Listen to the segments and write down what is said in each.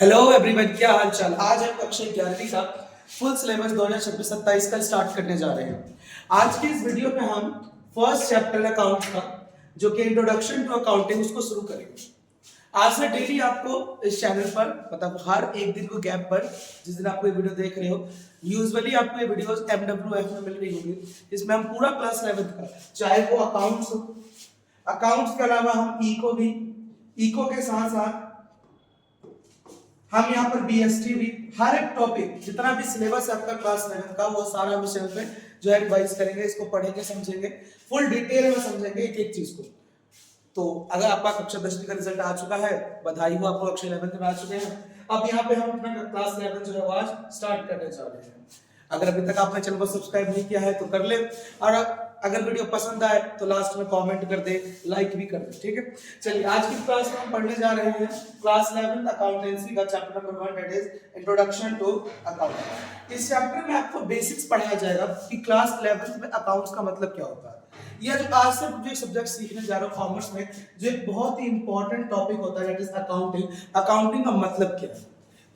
Hello everyone, क्या हाल चाल। आज हम कक्षा 11वीं का फुल सिलेबस 2026-27 का स्टार्ट करने जा रहे हैं। आज की इस वीडियो में हम फर्स्ट चैप्टर अकाउंट का जो कि इंट्रोडक्शन टू अकाउंटिंग उसको शुरू करेंगे। आज से डेली आपको इस चैनल पर मतलब हर एक दिन को गैप पर जिस दिन आपको ये वीडियो देख रहे हो यूजुअली आपको ये वीडियोस MWF में मिल रही होगी। इसमें हम पूरा क्लास 11 का चाहे वो अकाउंट्स के अलावा हम इको के साथ साथ हम यहाँ पर बीएसटी भी हर एक टॉपिक जितना भी सिलेबस है आपका क्लास 11 का वो सारा हम इस चैनल पे जो है रिवाइज करेंगे, इसको पढ़ेंगे, समझेंगे, फुल डिटेल में समझेंगे एक एक चीज को। तो अगर आपका कक्षा 10वीं का रिजल्ट आ चुका है, बधाई हो आपको, कक्षा 11 में आ चुके हैं। अब यहाँ पे हम अपना क्लास 11 जो है वो आज स्टार्ट करने जा रहे हैं। अगर अभी तक आपने चैनल को सब्सक्राइब नहीं किया है तो कर ले, और अगर वीडियो पसंद आए तो लास्ट में कमेंट कर दे, लाइक भी कर दे, ठीक है। चलिए आज की क्लास में हम पढ़ने जा रहे हैं क्लास 11 अकाउंटेंसी का chapter number 1 that is introduction to accounting. इस चैप्टर में आपको बेसिक्स पढ़ाया जाएगा कि क्लास 11 में अकाउंट्स का मतलब क्या होता है। यह जो आज से जो सब्जेक्ट सीखने जा रहे हो कॉमर्स में, जो एक बहुत ही इंपॉर्टेंट टॉपिक होता है दैट इज अकाउंटिंग। अकाउंटिंग का मतलब क्या है,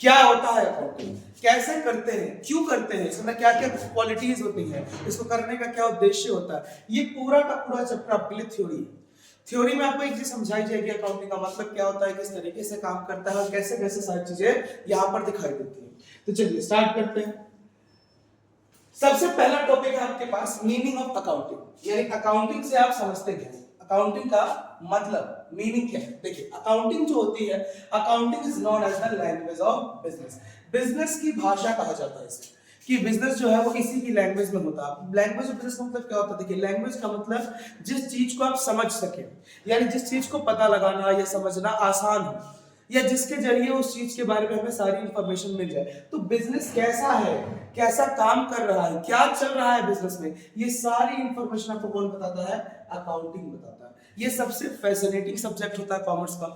क्या होता है अकाउंटिंग, कैसे करते हैं, क्यों करते हैं, इसमें क्या क्या क्वालिटीज होती हैं, इसको करने का क्या उद्देश्य होता है, ये पूरा का पूरा चैप्टर आपके लिए थ्योरी है। थ्योरी में आपको एक चीज समझाई जाएगी अकाउंटिंग का मतलब क्या होता है, किस तरीके से काम करता है और कैसे कैसे सारी चीजें यहाँ पर दिखाई देती है। तो चलिए स्टार्ट करते हैं। सबसे पहला टॉपिक है आपके पास मीनिंग ऑफ अकाउंटिंग, यानी अकाउंटिंग से आप समझते क्या हैं, अकाउंटिंग का मतलब मीनिंग क्या है। देखिए अकाउंटिंग जो होती है, accounting is known as the language of business. Business की भाषा कहा जाता है इसे, कि बिजनेस जो है वो इसी की लैंग्वेज में होता है। लैंग्वेज ऑफ बिजनेस का मतलब क्या होता है, देखिए लैंग्वेज का मतलब जिस चीज को आप समझ सके, यानी जिस चीज को पता लगाना या समझना आसान हो, या जिसके जरिए उस चीज के बारे में हमें सारी इंफॉर्मेशन मिल जाए। तो बिजनेस कैसा है, कैसा काम कर रहा है, क्या चल रहा है बिजनेस में, ये सारी इंफॉर्मेशन आपको कौन बताता है, अकाउंटिंग बताता है। ये सबसे फैसिनेटिंग सब्जेक्ट होता है कॉमर्स का।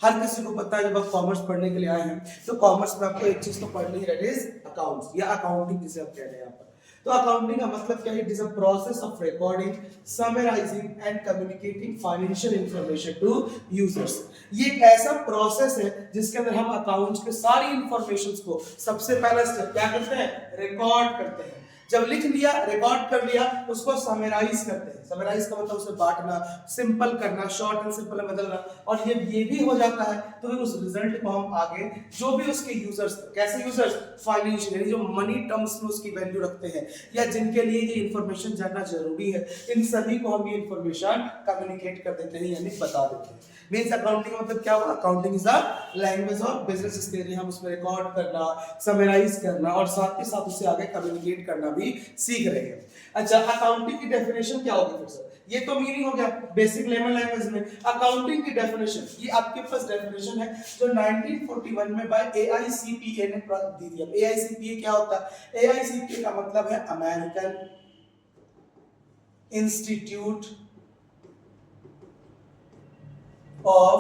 हर किसी को पता है जब आप कॉमर्स पढ़ने के लिए आए हैं तो कॉमर्स में आपको एक चीज तो पढ़नी है, दैट इज अकाउंट्स या अकाउंटिंग जिसे आप कह रहे हैं यहाँ पर। तो अकाउंटिंग का मतलब क्या है, it is a process of recording, summarising and communicating financial information to users. ये एक ऐसा प्रोसेस है जिसके अंदर हम अकाउंट्स के सारी इंफॉर्मेशंस को सबसे पहला स्टेप क्या करते हैं, रिकॉर्ड करते हैं। जब लिख लिया, रिकॉर्ड कर लिया, उसको समराइज करते हैं। समराइज का मतलब उसे बांटना, सिंपल करना, शॉर्ट एंड सिंपल में बदलना। और ये भी हो जाता है तो फिर उस रिजल्ट को हम आगे जो भी उसके यूजर्स, कैसे यूजर्स, फाइनेंशियल यानी जो मनी टर्म्स में उसकी वैल्यू रखते हैं या जिनके लिए ये इंफॉर्मेशन जानना जरूरी है, इन सभी को हम ये इंफॉर्मेशन कम्युनिकेट कर देते हैं यानी बता देते हैं। मींस अकाउंटिंग मतलब क्या हुआ, accounting is the language of business, इसके लिए हम उसमें रिकॉर्ड करना, समराइज करना और साथ ही साथ उसे आगे कम्युनिकेट करना भी सीख रहे हैं। अच्छा, अकाउंटिंग की डेफिनेशन क्या होगी फिर सर, ये तो मीनिंग हो गया बेसिक लेवल लैंग्वेज में। अकाउंटिंग की डेफिनेशन, ये आपके पास डेफिनेशन है जो 1941 में बाय AICPA ने दी थी। अब AICPA क्या होता है, AICPA का मतलब है American institute of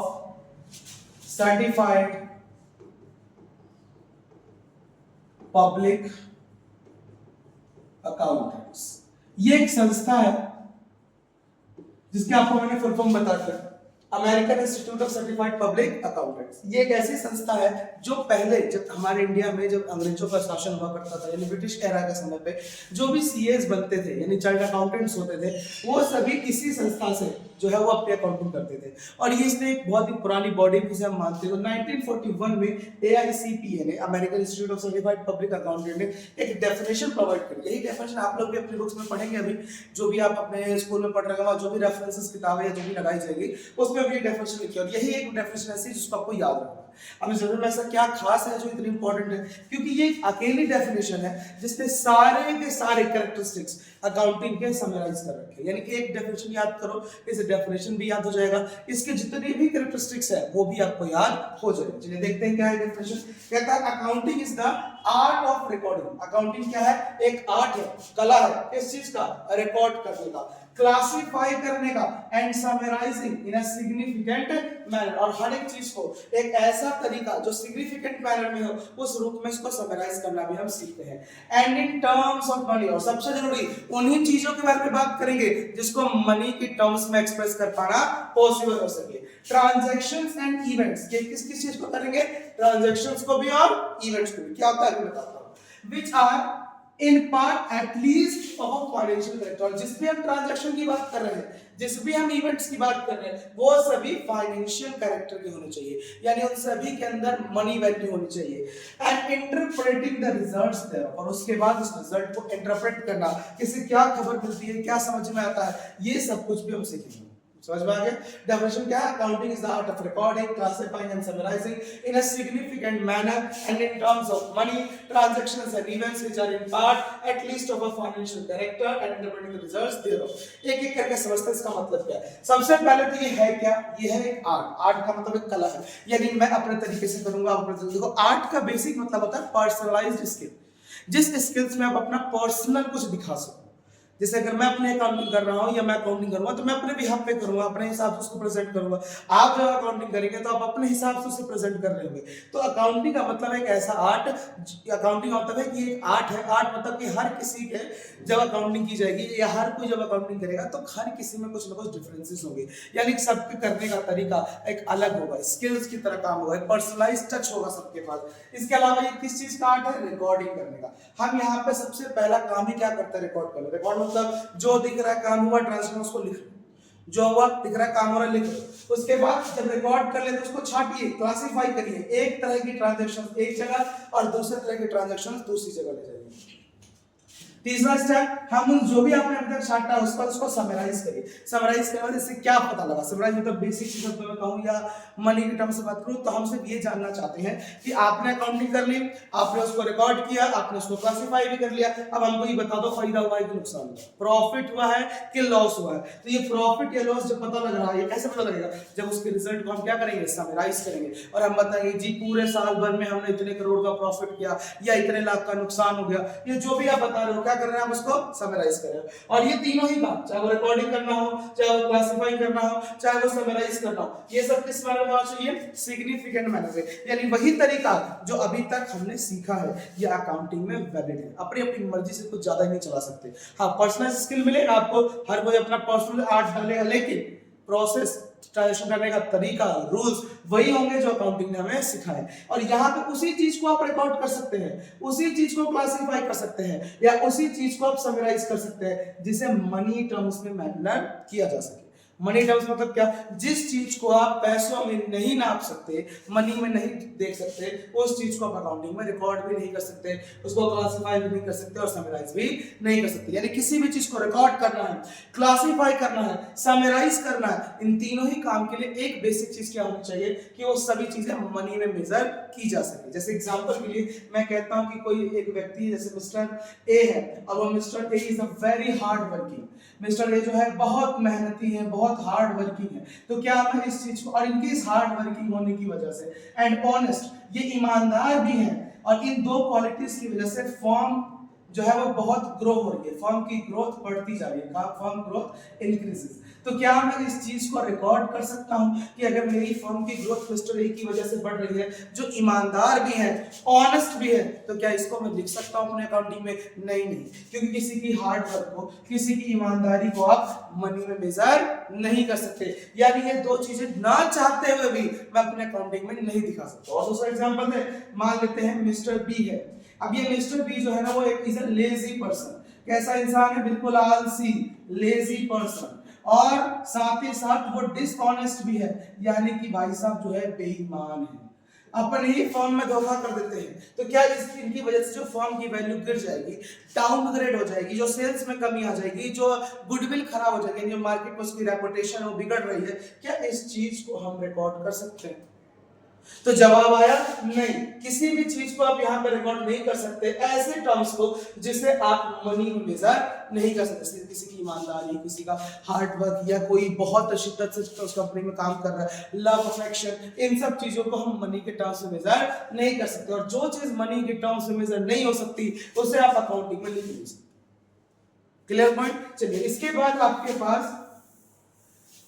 certified public accountants. ये एक संस्था है जिसके आपको मैंने फुल फॉर्म बता दिया, American institute of certified public accountants. ये एक ऐसी संस्था है जो पहले जब हमारे इंडिया में जब अंग्रेजों का शासन हुआ करता था यानी ब्रिटिश एरा के समय पे जो भी सीएस बनते थे यानी चार्टर्ड अकाउंटेंट्स होते थे, वो सभी इसी संस्था से जो है वो अपनी अकाउंटिंग करते थे। और ये इसने एक बहुत ही पुरानी बॉडी जिसे हम मानते हैं। तो 1941 में AICPA ने, American institute of certified public accountant ने एक डेफिनेशन प्रोवाइड करी। यही डेफिनेशन आप लोग भी अपनी बुक्स में पढ़ेंगे, अभी जो भी आप अपने स्कूल में पढ़ रहे हो, जो भी रेफरेंसेस किताबें या जो भी लगाई जाएगी उसमें भी डेफिनेशन लिखी और यही एक डेफिनेशन ऐसी जिसको आपको याद रखना। अब इस में ऐसा क्या खास है जो इतनी इंपॉर्टेंट है, क्योंकि ये एक अकेली डेफिनेशन है जिसने सारे के सारे कैरेक्टरिस्टिक्स अकाउंटिंग के समराइज कर रखे। यानी एक डेफिनेशन याद करो, इस डेफिनेशन भी याद हो जाएगा, इसके जितने भी कैरेक्टरिस्टिक्स है वो भी आपको याद हो जाएगा। चलिए देखते हैं क्या है डेफिनेशन। कहता है accounting is the art of recording. Accounting क्या है, एक आर्ट है, कला है, किस चीज का, रिकॉर्ड करने का, क्लासिफाई करने का and summarising in a significant manner. और हर एक चीज को एक ऐसे ऐसा तरीका जो सिग्निफिकेंट मैनर में हो, उस रूप में इसको समराइज करना भी हम सीखते हैं। And in terms of money, और सबसे जरूरी उन्हीं चीजों के बारे में बात करेंगे जिसको मनी की टर्म्स में एक्सप्रेस कर पाना पॉसिबल हो सके। ट्रांजैक्शंस एंड इवेंट्स, ये किस किस चीज को करेंगे, ट्रांजैक्शंस को भी और इवेंट्स को भी। क्या होता है मैं बताता हूं। Which are in part at least of financial character, जिस भी हम ट्रांजैक्शन की बात कर रहे हैं, जिस भी हम इवेंट्स की बात कर रहे हैं, वो सभी फाइनेंशियल कैरेक्टर के होने चाहिए, यानी उन सभी के अंदर मनी वैल्यू होनी चाहिए। And interpreting the results there, और उसके बाद उस रिजल्ट को इंटरप्रेट करना, किसे क्या खबर मिलती है, क्या समझ में आता है, ये सब कुछ भी हम सीखेंगे। समझ में आ गया। डेफिनेशन क्या है, accounting is the art of recording, classifying and summarising in a significant manner and in terms of money, transactions and events which are in part at least of a financial character and interpreting the results thereof. एक एक करके समझते हैं इसका मतलब क्या है। सबसे पहले तो ये है क्या, ये है एक आर्ट। आर्ट का मतलब एक कला है, यानी मैं अपने तरीके से करूंगा, आप अपने तरीके से। देखो, आर्ट का बेसिक मतलब होता है पर्सनलाइज्ड स्किल, जिस स्किल्स में आप अपना पर्सनल कुछ दिखा सको। जैसे अगर मैं अपने अकाउंटिंग कर रहा हूं या मैं अकाउंटिंग करूंगा तो मैं अपने बिहाफ पे करूंगा, अपने हिसाब से उसको प्रेजेंट करूंगा। आप जब अकाउंटिंग करेंगे तो आप अपने हिसाब से उसे प्रेजेंट कर रहे होंगे। तो अकाउंटिंग का मतलब एक ऐसा आर्ट, अकाउंटिंग मतलब है कि एक आर्ट है। आर्ट मतलब कि हर किसी के जब अकाउंटिंग की जाएगी या हर कोई जब अकाउंटिंग करेगा तो हर किसी में कुछ ना कुछ डिफरेंसेस होंगे, यानी सबके करने का तरीका एक अलग होगा, स्किल्स की तरह काम होगा, पर्सनलाइज्ड टच होगा सबके पास। इसके अलावा ये किस चीज का आर्ट है, रिकॉर्डिंग करने का। हम यहाँ पे सबसे पहला काम ही क्या करते हैं, रिकॉर्ड करना। रिकॉर्ड मतलब जो दिख रहा है काम हुआ ट्रांसलेशन उसको लिख लो, जो हुआ दिख रहा है काम हो रहा है लिख लो। उसके बाद जब रिकॉर्ड कर ले तो उसको छाटिए, क्लासिफाई करिए, एक तरह की ट्रांजैक्शन एक जगह और दूसरे तरह की ट्रांजैक्शन दूसरी जगह ले जाइए। तीसरा स्टेप, हम उन जो भी आपने अभी तक छाटा है उसको समराइज करिए। समराइज करने बाद इससे क्या पता लगा, समराइज मतलब बेसिक चीज मैं कहूं या मनी के टर्म्स से बात करूं तो हम सिर्फ ये जानना चाहते हैं कि आपने अकाउंटिंग कर ली, आपने उसको रिकॉर्ड किया, आपने उसको क्लासिफाई भी कर लिया। अब हमको ये बता दो फायदा हुआ है कि नुकसान हुआ, प्रॉफिट हुआ है कि लॉस हुआ है। तो ये प्रॉफिट या लॉस जब पता लग रहा है, ये कैसे पता लगेगा, जब उसके रिजल्ट को हम क्या करेंगे, समराइज करेंगे और हम बताएंगे जी पूरे साल भर में हमने इतने करोड़ का प्रॉफिट किया या इतने लाख का नुकसान हो गया। ये जो भी आप बता रहे हो क्या कर रहे हैं, आप उसको समराइज कर रहे हो। और ये तीनों ही काम, चाहे वो रिकॉर्डिंग करना हो, चाहे वो क्लासिफाई करना हो, चाहे वो समराइज करना हो, ये सब किस मैनर में होना चाहिए, सिग्निफिकेंट मैनर में। यानी वही तरीका जो अभी तक हमने सीखा है ये अकाउंटिंग में वैलिड है। अपनी अपनी मर्जी से कुछ ज्यादा ही नहीं चला सकते। हाँ, पर्सनल स्किल मिलेगा आपको, हर कोई अपना पर्सनल आर्ट डालेगा, लेकिन प्रोसेस ट्रांजैक्शन करने का तरीका, रूल्स वही होंगे जो अकाउंटिंग ने हमें सिखाए। और यहाँ पे उसी चीज को आप रिकॉर्ड कर सकते हैं, उसी चीज को क्लासिफाई कर सकते हैं या उसी चीज को आप समराइज कर सकते हैं जिसे मनी टर्म्स में मेंशन किया जा सके। मनी टर्म्स मतलब क्या, जिस चीज को आप पैसों में नहीं नाप सकते, मनी में नहीं देख सकते, उस चीज को आप अकाउंटिंग में रिकॉर्ड भी नहीं कर सकते, उसको क्लासिफाई भी नहीं कर सकते और समराइज भी नहीं कर सकते। यानी किसी भी चीज को रिकॉर्ड करना है, क्लासिफाई करना है, समराइज करना है, इन तीनों ही काम के लिए एक बेसिक चीज क्या होनी चाहिए कि वो सभी चीजें मनी में मेजर की जा सके। जैसे एग्जांपल के लिए मैं कहता हूं कि कोई एक व्यक्ति जैसे मिस्टर ए है, और वो mister A is a very hard working. Mister A जो है बहुत मेहनती है, बहुत हार्ड वर्किंग है। तो क्या मैं इस चीज को, और इनके इस हार्ड वर्किंग होने की वजह से एंड ऑनेस्ट, ये ईमानदार भी है, और इन दो क्वालिटीज की वजह से फर्म जो है वो बहुत ग्रो हो रही है, फर्म की ग्रोथ बढ़ती जा रही है, फर्म ग्रोथ इंक्रीजेस। तो क्या मैं इस चीज को रिकॉर्ड कर सकता हूं कि अगर मेरी फर्म की ग्रोथ मिस्टर ए की वजह से बढ़ रही है, जो ईमानदार भी है, ऑनेस्ट भी है, तो क्या इसको मैं लिख सकता हूं अपने अकाउंटिंग में? नहीं, क्योंकि किसी की हार्ड वर्क को, किसी की ईमानदारी को आप मनी में मेजर नहीं कर सकते। यानी ये दो चीजें ना चाहते हुए भी मैं अपने अकाउंटिंग में नहीं दिखा सकता। और दूसरा एग्जांपल है, मान लेते हैं मिस्टर बी है। अब ये मिस्टर बी जो है ना वो एक इज अ लेजी पर्सन। कैसा इंसान है? बिल्कुल आलसी, लेजी पर्सन, और साथ ही साथ वो डिसऑनेस्ट भी है, यानी कि भाई साहब जो है बेईमान है, अपने ही फर्म में धोखा कर देते हैं। तो क्या इनकी वजह से जो फर्म की वैल्यू गिर जाएगी, डाउनग्रेड हो जाएगी, जो सेल्स में कमी आ जाएगी, जो गुडविल खराब हो जाएगी, जो मार्केट में उसकी रेपुटेशन वो बिगड़ रही है, क्या इस चीज को हम रिकॉर्ड कर सकते हैं? तो जवाब आया नहीं। किसी भी चीज को आप यहाँ पे रिकॉर्ड नहीं कर सकते, ऐसे टर्म्स को जिसे आप मनी में मेजर नहीं कर सकते। किसी की ईमानदारी, किसी का हार्ड वर्क, या कोई बहुत शिद्दत से उस कंपनी में काम कर रहा है, लव अफेक्शन, इन सब चीजों को हम मनी के टर्म्स में मेजर नहीं कर सकते। और जो चीज मनी के टर्म्स में मेजर नहीं हो सकती उसे आप अकाउंटिंग में लिख नहीं सकते। Clear point? चलिए, इसके बाद आपके पास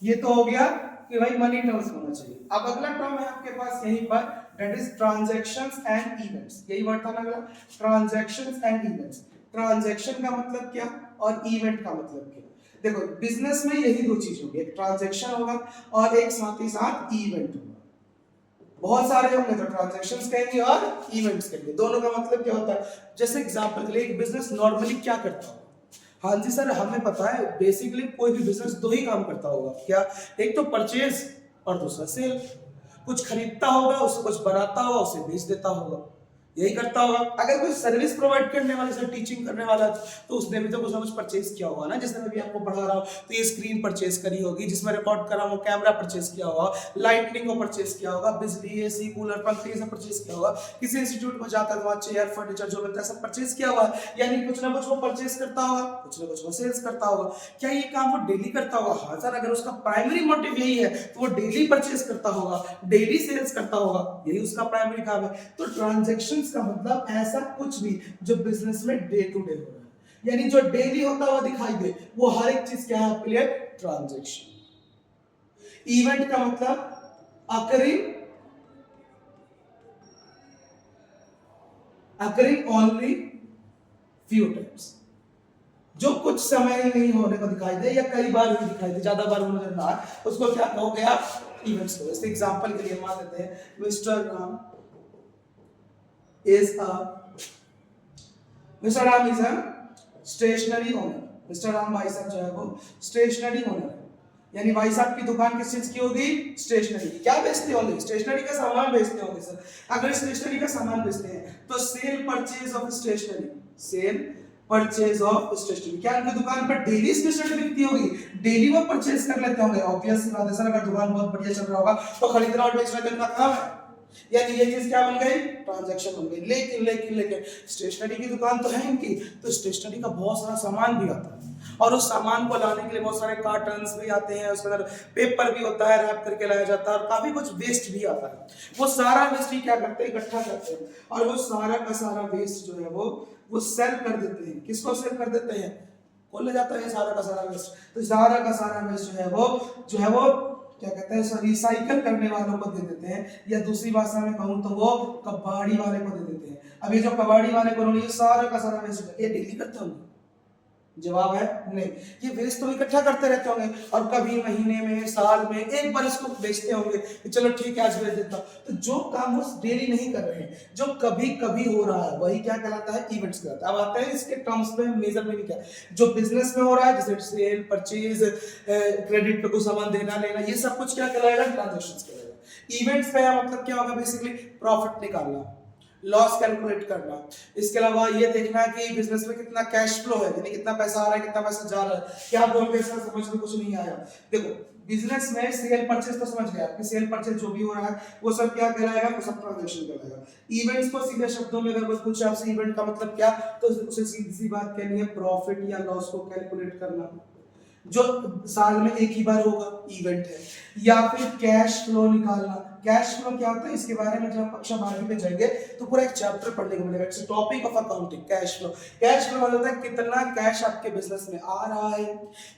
ये तो हो गया कि भाई मनी टर्म्स होना चाहिए। अब अगला टर्म है आपके पास यहीं पर that is transactions and events, यही वर्ड था ना अगला, ट्रांजैक्शंस एंड इवेंट्स। ट्रांजैक्शन का मतलब क्या और इवेंट का मतलब क्या? देखो बिजनेस में यही दो चीज होगी, एक ट्रांजैक्शन होगा और एक साथ ही साथ इवेंट होगा। बहुत सारे होंगे तो ट्रांजैक्शंस कहेंगे और इवेंट्स कहेंगे। दोनों का मतलब क्या होता है? जैसे एग्जांपल के लिए एक बिजनेस नॉर्मली क्या करता होगा? हाँ जी सर हमें पता है, बेसिकली कोई भी बिजनेस दो ही काम करता होगा, क्या? एक तो परचेज और दूसरा सेल। कुछ खरीदता होगा, उससे कुछ बनाता होगा, उसे बेच देता होगा, यही करता होगा। अगर कोई सर्विस प्रोवाइड करने वाले से टीचिंग करने वाला तो उसने भी तो कुछ ना कुछ परचेज किया होगा ना। जैसे मैं भी आपको पढ़ा रहा हूँ तो ये स्क्रीन परचेज करी होगी, जिसमें रिकॉर्ड कर रहा हूँ कैमरा परचेज किया होगा, लाइटनिंग को परचेज किया होगा, बिजली, एसी, कूलर, पंखे ये सब परचेज किया होगा। किसी इंस्टीट्यूट में जाकर वहाँ चेयर, फर्नीचर जो मिलता है सब परचेज किया हुआ, यानी कुछ ना कुछ वो परचेज करता होगा, कुछ ना कुछ वो सेल्स करता होगा। क्या ये काम वो डेली करता होगा? हाँ सर, अगर उसका प्राइमरी मोटिव यही है तो वो डेली परचेज करता होगा, डेली सेल्स करता होगा, यही उसका प्राइमरी काम है। तो ट्रांजैक्शंस का मतलब ऐसा कुछ भी जो बिजनेस में डे टू डे हो रहा है, यानी जो डेली होता हुआ दिखाई दे, वो हर एक चीज क्या है आपके लिए? ट्रांजैक्शन। इवेंट का मतलब अकरिंग ओनली फ्यू टाइम्स, जो कुछ समय नहीं होने को दिखाई दे या कई बार भी दिखाई दे, ज्यादा बार होने ना, उसको क्या कहोगे आप? इवेंट्स को। जैसे एग्जांपल के लिए मान लेते हैं mister Ram is a Mr. Ram is a stationery owner। Mister Ram भाई साहब जो है वो स्टेशनरी ओनर है, यानी भाई साहब की दुकान किस चीज की होगी? स्टेशनरी। क्या बेचते होंगे? स्टेशनरी का सामान बेचते होंगे सर। अगर स्टेशनरी का सामान बेचते हैं तो sale purchase of stationery, sale purchase of stationery. क्या उनकी दुकान पर डेली स्टेशनरी बिकती होगी? डेली वो परचेज कर लेते होंगे। ऑब्वियस सी बात है सर, अगर दुकान बहुत बढ़िया चल रहा होगा तो खरीदना और बेचना उनका काम है, यानी ये चीज क्या बन गई? ट्रांजैक्शन बन गई। लेकिन स्टेशनरी की दुकान तो है इनकी, तो स्टेशनरी का बहुत सारा सामान भी आता है और उस सामान को लाने के लिए बहुत सारे कार्टन्स भी आते हैं, उसके अंदर पेपर भी होता है, रैप करके लाया जाता है और काफी कुछ वेस्ट भी आता है। वो सारा वेस्ट ही क्या करते हैं? इकट्ठा करते हैं और वो सारा का सारा वेस्ट जो है वो सेल कर देते हैं। किसको सेल कर देते हैं? कौन ले जाता है सारा का सारा वेस्ट? तो सारा का सारा वेस्ट जो है वो क्या कहते हैं? रिसाइकल करने वालों को दे देते हैं, या दूसरी भाषा में कहूं तो वो कबाड़ी वाले को दे देते हैं। अब ये जो कबाड़ी वाले को ये सारा का सारा वेस्ट ये डेली करते होंगे? जवाब है नहीं। ये वेस्ट तो इकट्ठा करते रहते होंगे और कभी महीने में, साल में एक बार इसको बेचते होंगे कि चलो ठीक है आज बेच देता हूं। तो जो काम वो डेली नहीं कर रहे हैं, जो कभी कभी हो रहा है, वही क्या कहलाता है? इवेंट्स कहलाता है। अब आते हैं इसके टर्म्स में, मेजर में क्या जो बिजनेस में हो रहा है, जैसे सेल, परचेज, क्रेडिट पे कोई सामान देना लेना, ये सब कुछ क्या कहलाएगा? ट्रांजैक्शंस कहलाएगा। इवेंट्स का मतलब क्या होगा? बेसिकली प्रॉफिट निकालना, लॉस कैलकुलेट करना, इसके अलावा ये देखना कि बिजनेस में कितना कैश फ्लो है, यानी कितना पैसा आ रहा है, कितना पैसा जा रहा है। क्या बोल के इसका समझ में कुछ नहीं आया? देखो बिजनेस में सेल परचेज तो समझ गया कि सेल परचेज जो भी हो रहा है वो सब क्या कहलाएगा? वो सब ट्रांजैक्शन कहलाएगा। इवेंट्स को सीधे शब्दों में अगर कोई पूछे आपसे इवेंट का मतलब क्या, तो उसे सीधी सी बात कहनी है प्रॉफिट या लॉस को कैलकुलेट करना, जो साल में एक ही बार होगा, इवेंट है। या फिर कैश फ्लो निकालना। कैश फ्लो क्या होता है इसके बारे में जब कक्षा 12वीं में जाएंगे तो पूरा एक चैप्टर पढ़ने को मिलेगा। It's topic of accounting, cash flow. Cash flow मतलब होता है कितना कैश आपके बिजनेस में आ रहा है,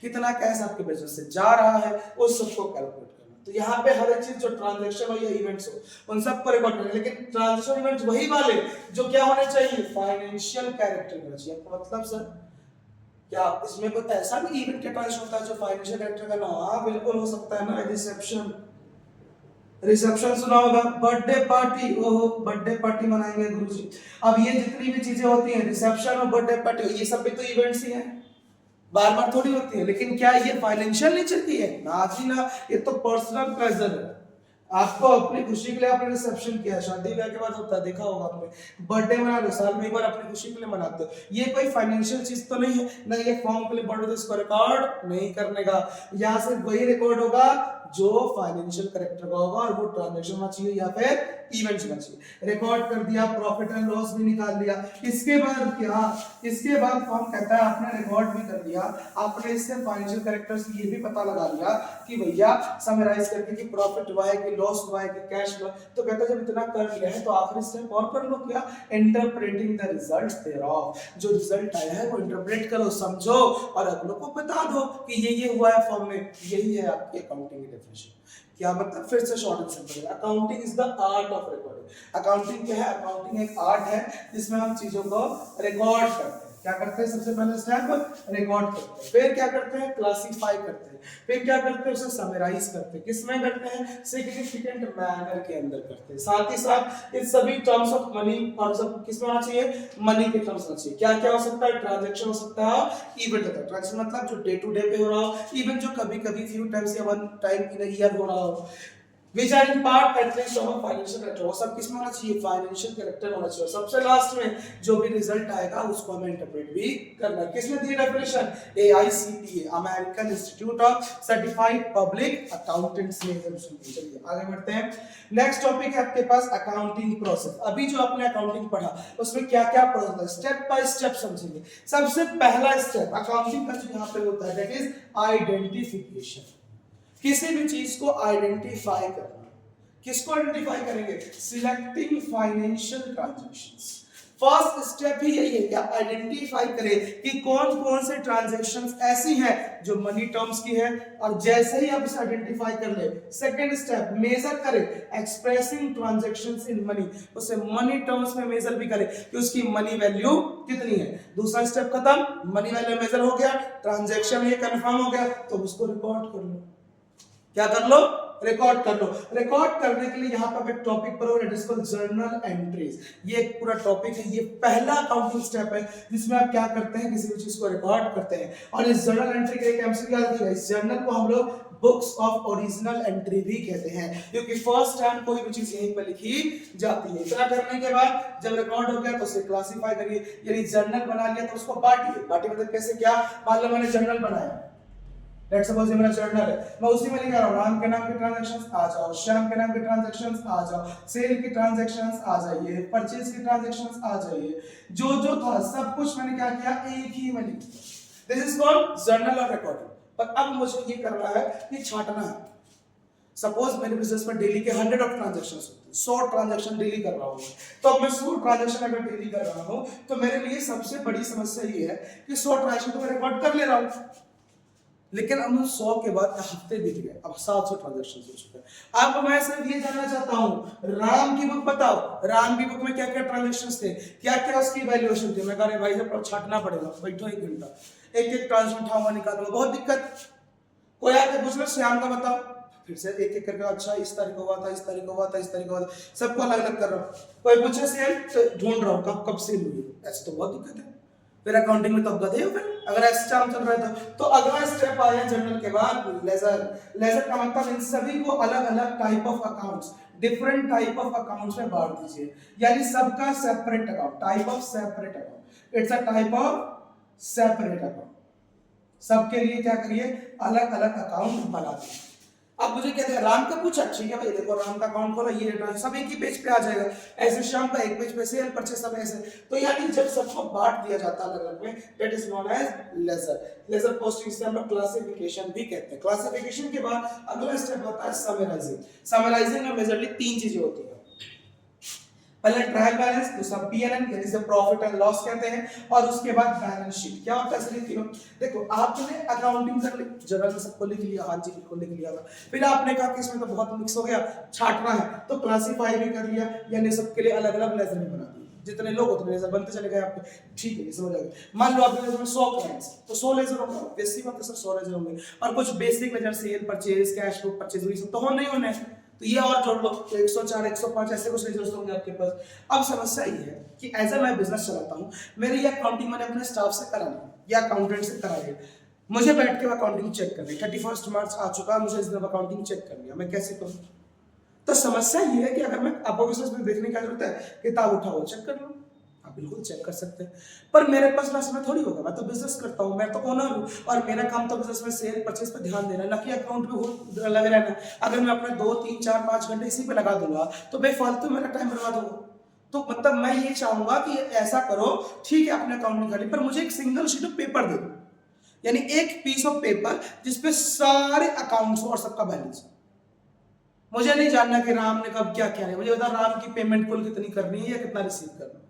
कितना कैश आपके बिजनेस से जा रहा है, उस सबको कैलकुलेट करना। तो यहाँ पे हर एक चीज जो ट्रांजैक्शन हो या इवेंट्स हो उन सबको रिकॉर्ड करना, लेकिन ट्रांजैक्शन इवेंट्स वही वाले जो क्या होने चाहिए? फाइनेंशियल कैरेक्टर होना चाहिए। आपको मतलब सर क्या इसमें कोई ऐसा भी इवेंट के ट्रांजैक्शन होता है जो फाइनेंशियल कैरेक्टर का ना हो? हाँ बिल्कुल हो सकता है ना। रिसेप्शन सुना होगा, बर्थडे पार्टी, ओहो बर्थडे पार्टी मनाएंगे गुरुजी। अब ये जितनी भी चीजें होती हैं, रिसेप्शन और बर्थडे पार्टी, ये सब भी तो इवेंट्स ही हैं, बार बार थोड़ी होती है। लेकिन क्या ये फाइनेंशियल नेचर की है? ना जी ना, ये तो पर्सनल प्लेजर है। आपको अपनी खुशी के लिए आपने रिसेप्शन किया, शादी ब्याह के बाद होता है, देखा होगा आपने। बर्थडे मना रहे साल में एक बार, अपनी खुशी के लिए मनाते हो, ये कोई फाइनेंशियल चीज तो नहीं है ना। ये फॉर्म के लिए बर्थडे, इसको रिकॉर्ड नहीं करने का। यहाँ से वही रिकॉर्ड होगा जो फाइनेंशियल कैरेक्टर का होगा और वो ट्रांजैक्शन होना चाहिए या फिर इवेंट्स होना चाहिए। रिकॉर्ड कर दिया, प्रॉफिट एंड लॉस भी निकाल दिया। इसके बाद क्या? इसके बाद फॉर्म कहता है आपने रिकॉर्ड भी कर दिया, आपने इससे फाइनेंशियल कैरेक्टर्स ये भी पता लगा लिया कि भैया समराइज करके कि प्रॉफिट हुआ है कि लॉस हुआ है कि कैश हुआ। तो कहता है जब इतना कर लिया है तो आखिरी स्टेप और कर लो, क्या? Interpreting the results thereof. जो रिजल्ट आया है वो इंटरप्रेट करो, समझो और अगलों को बता दो कि ये हुआ है फॉर्म में। यही है आपकी अकाउंटिंग। डेफिनेशन। क्या मतलब, फिर से short and simple, accounting is the art of recording. Accounting क्या है? अकाउंटिंग एक आर्ट है जिसमें हम चीजों को रिकॉर्ड करते हैं। क्या करते हैं? सबसे पहले स्टेप रिकॉर्ड करते हैं, फिर क्या करते हैं? क्लासिफाई करते हैं, फिर क्या करते हैं? उसे समराइज करते हैं। किसमें करते हैं? सिग्निफिकेंट मैनर के अंदर करते हैं। साथ ही साथ इन सभी टर्म्स ऑफ मनी, और सब किसमें होना चाहिए? मनी के टर्म्स होना चाहिए। क्या क्या हो सकता है? ट्रांजैक्शन हो सकता है, इवेंट होता है। ट्रांजैक्शन मतलब जो डे टू डे पे हो रहा हो, इवन जो कभी कभी फ्यू टाइम्स या one time in a year हो रहा हो, which are in part at least of a financial character। वो सब किसमें होना चाहिए? फाइनेंशियल कैरेक्टर होना चाहिए। सबसे लास्ट में जो भी रिजल्ट आएगा उसको हमें इंटरप्रेट भी करना है। किसने दी definition? AICPA, American institute of certified public accountants ने। चलिए आगे बढ़ते हैं। नेक्स्ट टॉपिक है आपके पास अकाउंटिंग प्रोसेस। अभी जो आपने अकाउंटिंग पढ़ा उसमें क्या क्या प्रोसेस है, स्टेप बाय स्टेप समझेंगे। सबसे पहला स्टेप अकाउंटिंग का जो यहाँ पे होता है दैट इज आइडेंटिफिकेशन। किसी भी चीज को आइडेंटिफाई करना। किसको आइडेंटिफाई करेंगे? Selecting financial transactions. First step ही यही है कि आप आइडेंटिफाई करें कि कौन कौन से ट्रांजैक्शंस ऐसी हैं जो मनी टर्म्स की है, और जैसे ही आप इसे आइडेंटिफाई कर ले, सेकंड स्टेप मेजर करें एक्सप्रेसिंग ट्रांजैक्शंस इन मनी, उसे मनी टर्म्स में मेजर भी करें कि उसकी मनी वैल्यू कितनी है। दूसरा स्टेप खत्म, मनी वैल्यू मेजर हो गया, ट्रांजैक्शन ये कंफर्म हो गया, तो उसको रिकॉर्ड कर लो। क्या कर लो? रिकॉर्ड कर लो। रिकॉर्ड करने के लिए यहाँ पर एक टॉपिक पर जर्नल एंट्रीज, ये एक पूरा टॉपिक है। ये पहला अकाउंटिंग स्टेप है जिसमें आप क्या करते हैं? किसी भी चीज को रिकॉर्ड करते हैं। और इस जर्नल एंट्री के लिए एमसीक्यू याद रखिएगा, इस जर्नल को हम लोग बुक्स ऑफ ओरिजिनल एंट्री भी कहते हैं, क्योंकि फर्स्ट टाइम कोई भी चीज यहीं पर लिखी जाती है। इतना करने के बाद जब रिकॉर्ड हो गया तो उसे क्लासिफाई करिए, यानी जर्नल बना लिया तो उसको बांटिए। बांटिए मतलब कैसे? क्या मान लो मैंने जर्नल बनाया, लेट्स सपोज ये मेरा जर्नल है, मैं उसी में लिख रहा हूं राम के नाम के ट्रांजैक्शंस आ जाओ, श्याम के नाम के ट्रांजैक्शंस आ जाओ, सेल की ट्रांजैक्शंस आ जाइए, परचेज की ट्रांजैक्शंस आ जाइए। जो जो था सब कुछ मैंने क्या किया? एक ही में लिख दिया। This is called journal of recording. पर अब मुझे ये करना है कि छांटना है। सपोज मेरे बिजनेस में डेली के 100 ऑफ ट्रांजैक्शंस होते हैं, 100 ट्रांजैक्शन डेली कर रहा हूं, तो अब मैं 100 ट्रांजैक्शन अगर डेली कर रहा हूं तो मेरे लिए सबसे बड़ी समस्या ये है कि 100 ट्रांजैक्शन तो मैं रिकॉर्ड कर ले रहा हूं, लेकिन अब 100 के बाद हफ्ते बीत गए, अब 700 ट्रांजैक्शन हो चुके हैं। अब मैं सिर्फ ये जानना चाहता हूं, राम की बुक बताओ, राम की बुक में क्या क्या ट्रांजैक्शंस थे, क्या क्या उसकी वैल्यूएशन थी। मैं कह रहा भाई साहब छाटना पड़ेगा, बैठो 1 घंटा, एक एक ट्रांजैक्शन उठाऊंगा निकालूंगा, बहुत दिक्कत। कोई आके पूछ लो श्याम का बताओ, फिर से एक एक करके, अच्छा इस तारीख को हुआ था, इस तारीख को हुआ था, इस तारीख को हुआ था, सबको अलग अलग कर रहा हूं। कोई पूछे सेल तो ढूंढ रहा हूं कब सेल हुई, ऐसे तो बहुत दिक्कत है। फिर अकाउंटिंग में तो अब गधे हो फिर, अगर ऐसे काम चल रहा था। तो अगला स्टेप आया जर्नल के बाद लेजर। लेजर का मतलब इन सभी को अलग अलग type of accounts, different type of accounts में बांट दीजिए, यानी सबका separate account, type of separate account, it's a type of separate account. सबके लिए क्या करिए? अलग अलग अकाउंट बना दीजिए। अब मुझे कहते हैं राम का पूछा, ठीक है भाई देखो राम का अकाउंट खोला, ये रेट सब एक ही पेज पे आ जाएगा। ऐसे श्याम का एक पेज पे सेल परचेस सब ऐसे। तो यानी जब सबको बांट दिया जाता है अलग अलग में, that is known as ledger. Ledger posting से हम लोग क्लासिफिकेशन भी कहते हैं। क्लासिफिकेशन के बाद अगला स्टेप होता है समराइजिंग। समराइजिंग में मेजरली 3 चीजें होती है, पहले ट्रायल बैलेंस, दूसरा पीएनएल यानी से प्रॉफिट एंड लॉस कहते हैं, और उसके बाद बैलेंस शीट। क्या होता है सर तीनों? देखो आपने अकाउंटिंग कर ली, जगह में सबको लिख लिया, हाँ जी बिल्कुल लिख लिया, फिर आपने कहा कि इसमें तो बहुत मिक्स हो गया, छांटना है, तो क्लासिफाई भी कर लिया, यानी सबके लिए अलग अलग लेजर भी बना दिए। जितने लोग उतने लेजर बनते चले गए आपके, ठीक है समझ आ गया। मान लो आपके लेजर में 100 क्लाइंट्स, तो 100 लेजर होंगे, बेसिक बात है सर 100 लेजर होंगे, और कुछ basic ledger sale purchase cash book purchase ये सब तो होने ही होने, तो ये और जोड़ लो, तो 104 105 ऐसे कुछ लेजर्स होंगे आपके पास। अब समस्या ये है कि एज ए मैं बिजनेस चलाता हूँ, मेरी ये अकाउंटिंग मैंने अपने स्टाफ से करा ली या अकाउंटेंट से करा ली, मुझे बैठ के अकाउंटिंग चेक करनी, 31 मार्च आ चुका, मुझे इस दिन अकाउंटिंग चेक करनी है, मैं कैसे करूँ? तो समस्या ये है कि अगर मैं आपको बिजनेस में देखने की जरूरत है, किताब उठाओ चेक कर लो, आप बिल्कुल चेक कर सकते हैं, पर मेरे पास ना समय थोड़ी होगा, मैं तो बिजनेस करता हूँ, मैं तो ओनर हूँ, और मेरा काम तो बिजनेस में सेल परचेज पे ध्यान देना है, ना कि अकाउंट में लगे रहना। अगर मैं अपने 2 3 4 5 घंटे इसी पे लगा दूंगा तो बेफालतू मेरा टाइम बर्बाद होगा। तो मतलब मैं ये चाहूंगा कि ऐसा करो, ठीक है आपने अकाउंटिंग कर ली, पर मुझे एक सिंगल शीट ऑफ पेपर दे दो, यानी एक पीस ऑफ पेपर जिसपे सारे अकाउंट्स और सबका बैलेंस। मुझे नहीं जानना कि राम ने कब क्या किया है, मुझे बता राम की पेमेंट कुल कितनी करनी है या कितना रिसीव करना है।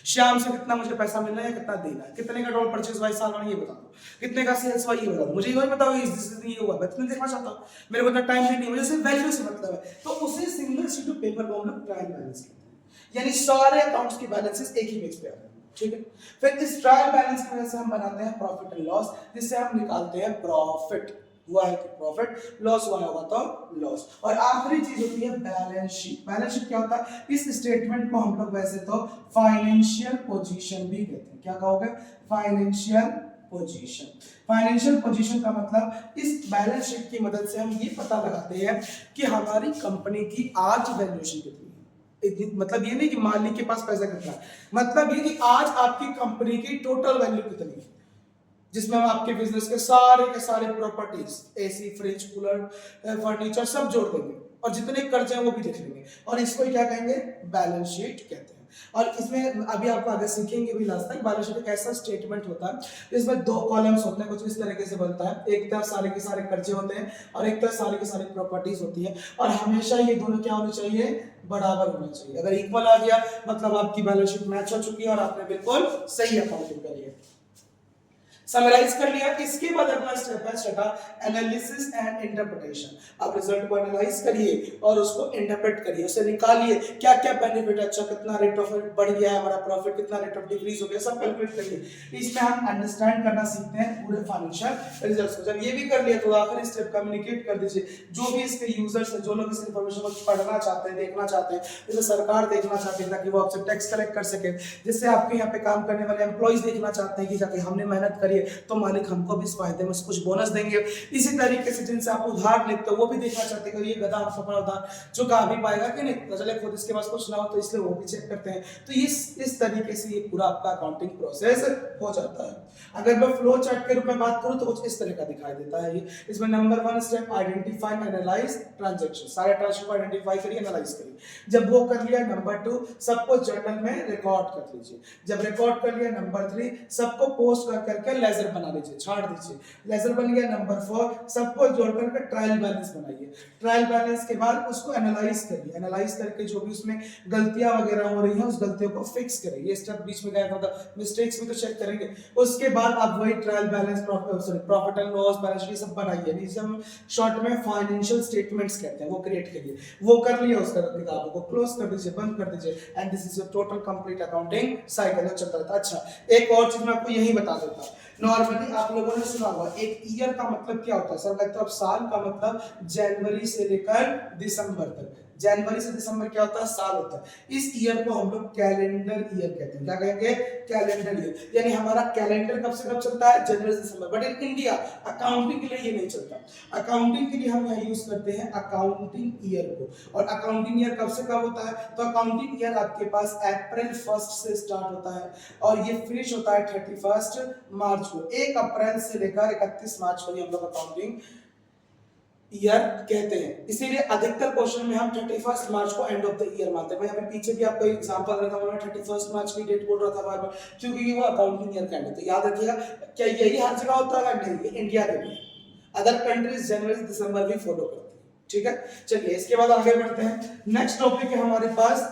श्याम से कितना मुझे पैसा मिलना है, कितना देना है, कितने का डॉलर परचेज वाइज सालाना ये बता दो, कितने का सेल्स वाइज ये बता दो, मुझे ये बताओ ये हुआ, मैं तुम्हें देखना चाहता हूँ, मेरे को इतना टाइम भी नहीं, मुझे सिर्फ वैल्यू से मतलब है। तो उसे सिंगल शीट ऑफ पेपर को हम लोग ट्रायल बैलेंस कहते हैं, यानी सारे अकाउंट्स की बैलेंसेस एक ही पेज पे आते हैं, ठीक है। फिर इस ट्रायल बैलेंस की वजह से हम बनाते हैं प्रॉफिट एंड लॉस, जिससे हम निकालते हैं प्रॉफिट, हुआ है कि प्रॉफिट, लॉस हुआ होगा तो लॉस। और आखिरी चीज होती है बैलेंस शीट। बैलेंस शीट क्या होता है? इस स्टेटमेंट को हम लोग वैसे तो फाइनेंशियल पोजीशन भी कहते हैं। क्या कहोगे? Financial position. फाइनेंशियल पोजीशन का मतलब इस बैलेंस शीट की मदद से हम ये पता लगाते हैं कि हमारी कंपनी की आज वैल्यूएशन कितनी है। मतलब ये नहीं कि मालिक के पास पैसा कितना है, मतलब ये कि आज आपकी कंपनी की टोटल वैल्यू कितनी है, जिसमें हम आपके बिजनेस के सारे properties, AC, fridge, cooler, furniture सब जोड़ देंगे और जितने कर्जे हैं वो भी देख लेंगे, और इसको क्या कहेंगे? बैलेंस शीट कहते हैं। और इसमें अभी आपको आगे सीखेंगे भी लास्ट तक, बैलेंस शीट एक ऐसा स्टेटमेंट होता है इसमें दो कॉलम्स होते हैं, कुछ इस तरीके से बनता है, एक तरफ सारे के सारे कर्जे होते हैं और एक तरफ सारी की सारी प्रॉपर्टीज होती है, और हमेशा ये दोनों क्या होने चाहिए? बराबर होना चाहिए। अगर इक्वल आ गया मतलब आपकी बैलेंस शीट मैच हो चुकी है और आपने बिल्कुल सही अकाउंटिंग करी है। समराइज कर लिया। इसके बाद अगला स्टेप है छठा, एनालिसिस एंड इंटरप्रिटेशन। आप रिजल्ट को एनालाइज करिए और उसको इंटरप्रेट करिए, उसे निकालिए क्या क्या बेनिफिट है, अच्छा कितना रेट ऑफ बढ़ गया है हमारा प्रॉफिट, कितना रेट ऑफ डिक्रीज हो गया, सब कैलकुलेट करिए। इसमें हम अंडरस्टैंड करना सीखते हैं पूरे फाइनेंशियल रिजल्ट्स को। जब ये भी कर लिया तो आखिरी स्टेप कम्युनिकेट कर दीजिए, जो भी इसके यूजर्स हैं, जो लोग इस इंफॉर्मेशन को पढ़ना चाहते हैं, देखना चाहते हैं, जैसे सरकार देखना चाहती है ताकि वो आपसे टैक्स कलेक्ट कर सके, जिससे आपके यहाँ पे काम करने वाले एम्प्लॉइज देखना चाहते हैं कि जाके हमने मेहनत करी तो मालिक हमको भी इस फायदे में कुछ बोनस देंगे। इसी तरीके से जिनसे आप उधार लेते हो वो भी देखना चाहते हैं कि ये गधा हमको अपना उधार चुका भी पाएगा कि नहीं, तो चले खुद इसके पास कुछ ना हो तो इसलिए वो भी चेक करते हैं। तो इस तरीके से ये पूरा आपका अकाउंटिंग प्रोसेस हो जाता है। अगर मैं फ्लो चार्ट के रूप में बात करूं तो कुछ इस तरह का दिखाई देता है ये। इसमें number 1 step identify analyse transaction, सारे ट्रांजैक्शन को आइडेंटिफाई करिए, एनालाइज करिए। जब वो कर लिया, नंबर 2 सबको जर्नल में रिकॉर्ड कर लीजिए। जब रिकॉर्ड कर लिया, नंबर 3 सबको पोस्ट कर करके लेजर बना लीजिए, छाड़ दीजिए, लेजर बन गया। नंबर 4 सबको जोड़ करके ट्रायल बैलेंस बनाइए। ट्रायल बैलेंस के बाद उसको एनालाइज करिए, एनालाइज करके जो भी उसमें गलतियां वगैरह हो रही हैं उस गलतियों को फिक्स करिए। ये स्टेप बीच में गया था, मिस्टेक्स भी तो चेक करेंगे। उसके बाद आप वही trial balance, profit and loss balance sheet सब बनाइए, जिसे हम शॉर्ट में फाइनेंशियल स्टेटमेंट्स कहते हैं, वो क्रिएट करिए। वो कर लिया, उसका किताबों को क्लोज कर दीजिए, बंद कर दीजिए, and this is your total complete accounting cycle चलता रहता है। अच्छा, एक और चीज मैं आपको यही बता देता हूं, नॉर्मली आप लोगों ने सुना होगा एक ईयर का मतलब क्या होता है? सर कहते हैं साल का मतलब जनवरी से लेकर दिसंबर तक। जनवरी से दिसंबर क्या होता है? साल होता है। इस ईयर को हम लोग कैलेंडर ईयर कहते हैं। क्या कहेंगे? Calendar year. यानी हमारा कैलेंडर कब से कब चलता है? जनवरी से दिसंबर। बट इन इंडिया अकाउंटिंग के लिए ये नहीं चलता। अकाउंटिंग के लिए हम यहाँ यूज करते हैं अकाउंटिंग ईयर को। और अकाउंटिंग ईयर कब से कब होता है? तो अकाउंटिंग ईयर आपके पास अप्रैल 1 से स्टार्ट होता है और ये फिनिश होता है 31 मार्च को। 1 अप्रैल से लेकर 31 मार्च को हम लोग अकाउंटिंग ईयर कहते हैं। इसीलिए अधिकतर क्वेश्चन में हम 31 मार्च को एंड ऑफ द ईयर मानते हैं। मैं यहाँ पे पीछे भी आपको एग्जांपल रखा हूं, मैं 31 मार्च की डेट बोल रहा था बार बार क्योंकि वो अकाउंटिंग ईयर का एंड है। तो याद रखिएगा, क्या यही हर जगह होता है? नहीं, ये इंडिया में भी, अदर कंट्रीज जनवरी से दिसंबर भी फॉलो करती है। ठीक है, चलिए इसके बाद आगे बढ़ते हैं। नेक्स्ट टॉपिक है हमारे पास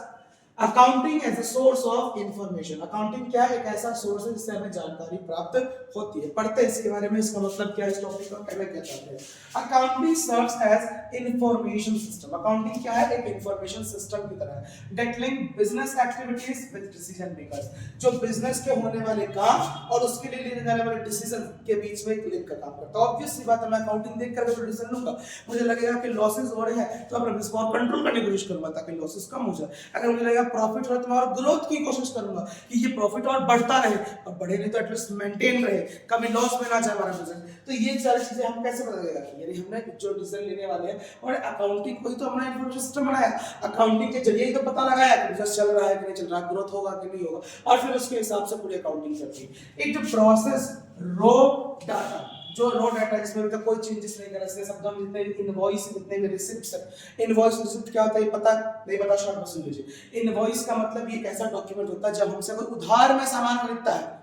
accounting as a source of information. Accounting क्या है? एक ऐसा सोर्स है जिससे हमें जानकारी प्राप्त होती है। पढ़ते हैं इसके बारे में, इसका मतलब क्या है, इस टॉपिक का कहना क्या चाहते हैं। Accounting serves as information system. Accounting क्या है? एक इंफॉर्मेशन सिस्टम की तरह है that link business activities with decision makers. जो बिजनेस के होने वाले काम और उसके लिए लेने जाने वाले डिसीजन के बीच में एक लिंक का काम करता है। ऑब्वियस सी बात है, मैं अकाउंटिंग देख करके तो डिसीजन लूंगा, मुझे लगेगा कि लॉसेस हो रहे हैं तो अपना बिजनेस को कंट्रोल करने की कोशिश करूंगा ताकि लॉसेस कम हो जाए। अगर मुझे लगेगा प्रॉफिट हो तो मैं और ग्रोथ की कोशिश करूंगा कि ये प्रॉफिट और बढ़ता रहे, और बढ़े नहीं तो एटलीस्ट मेंटेन रहे, कभी लॉस में ना जाए हमारा बिजनेस। तो ये सारी चीजें हम कैसे पता लगेगा? यानी हमने जो डिसीजन लेने वाले हैं, और अकाउंटिंग को ही तो हमने इंफॉर्मेशन सिस्टम बनाया, अकाउंटिंग के जरिए ही तो पता लगाया कि बिजनेस चल रहा है कि नहीं चल रहा, ग्रोथ होगा कि नहीं होगा, और फिर उसके हिसाब से पूरी अकाउंटिंग करती है। इट प्रोसेस रॉ डाटा, जो रॉ डाटा जिसमें तक कोई चेंजेस नहीं कर सकते। शब्दों में जितने इनवॉइस, जितने भी रिसिप्ट्स है। इनवॉइस रिसिप्ट क्या होता है पता नहीं? पता? शॉर्ट में सुन लीजिए। इनवॉइस का मतलब ये एक ऐसा डॉक्यूमेंट होता है जब हमसे कोई उधार में सामान खरीदता है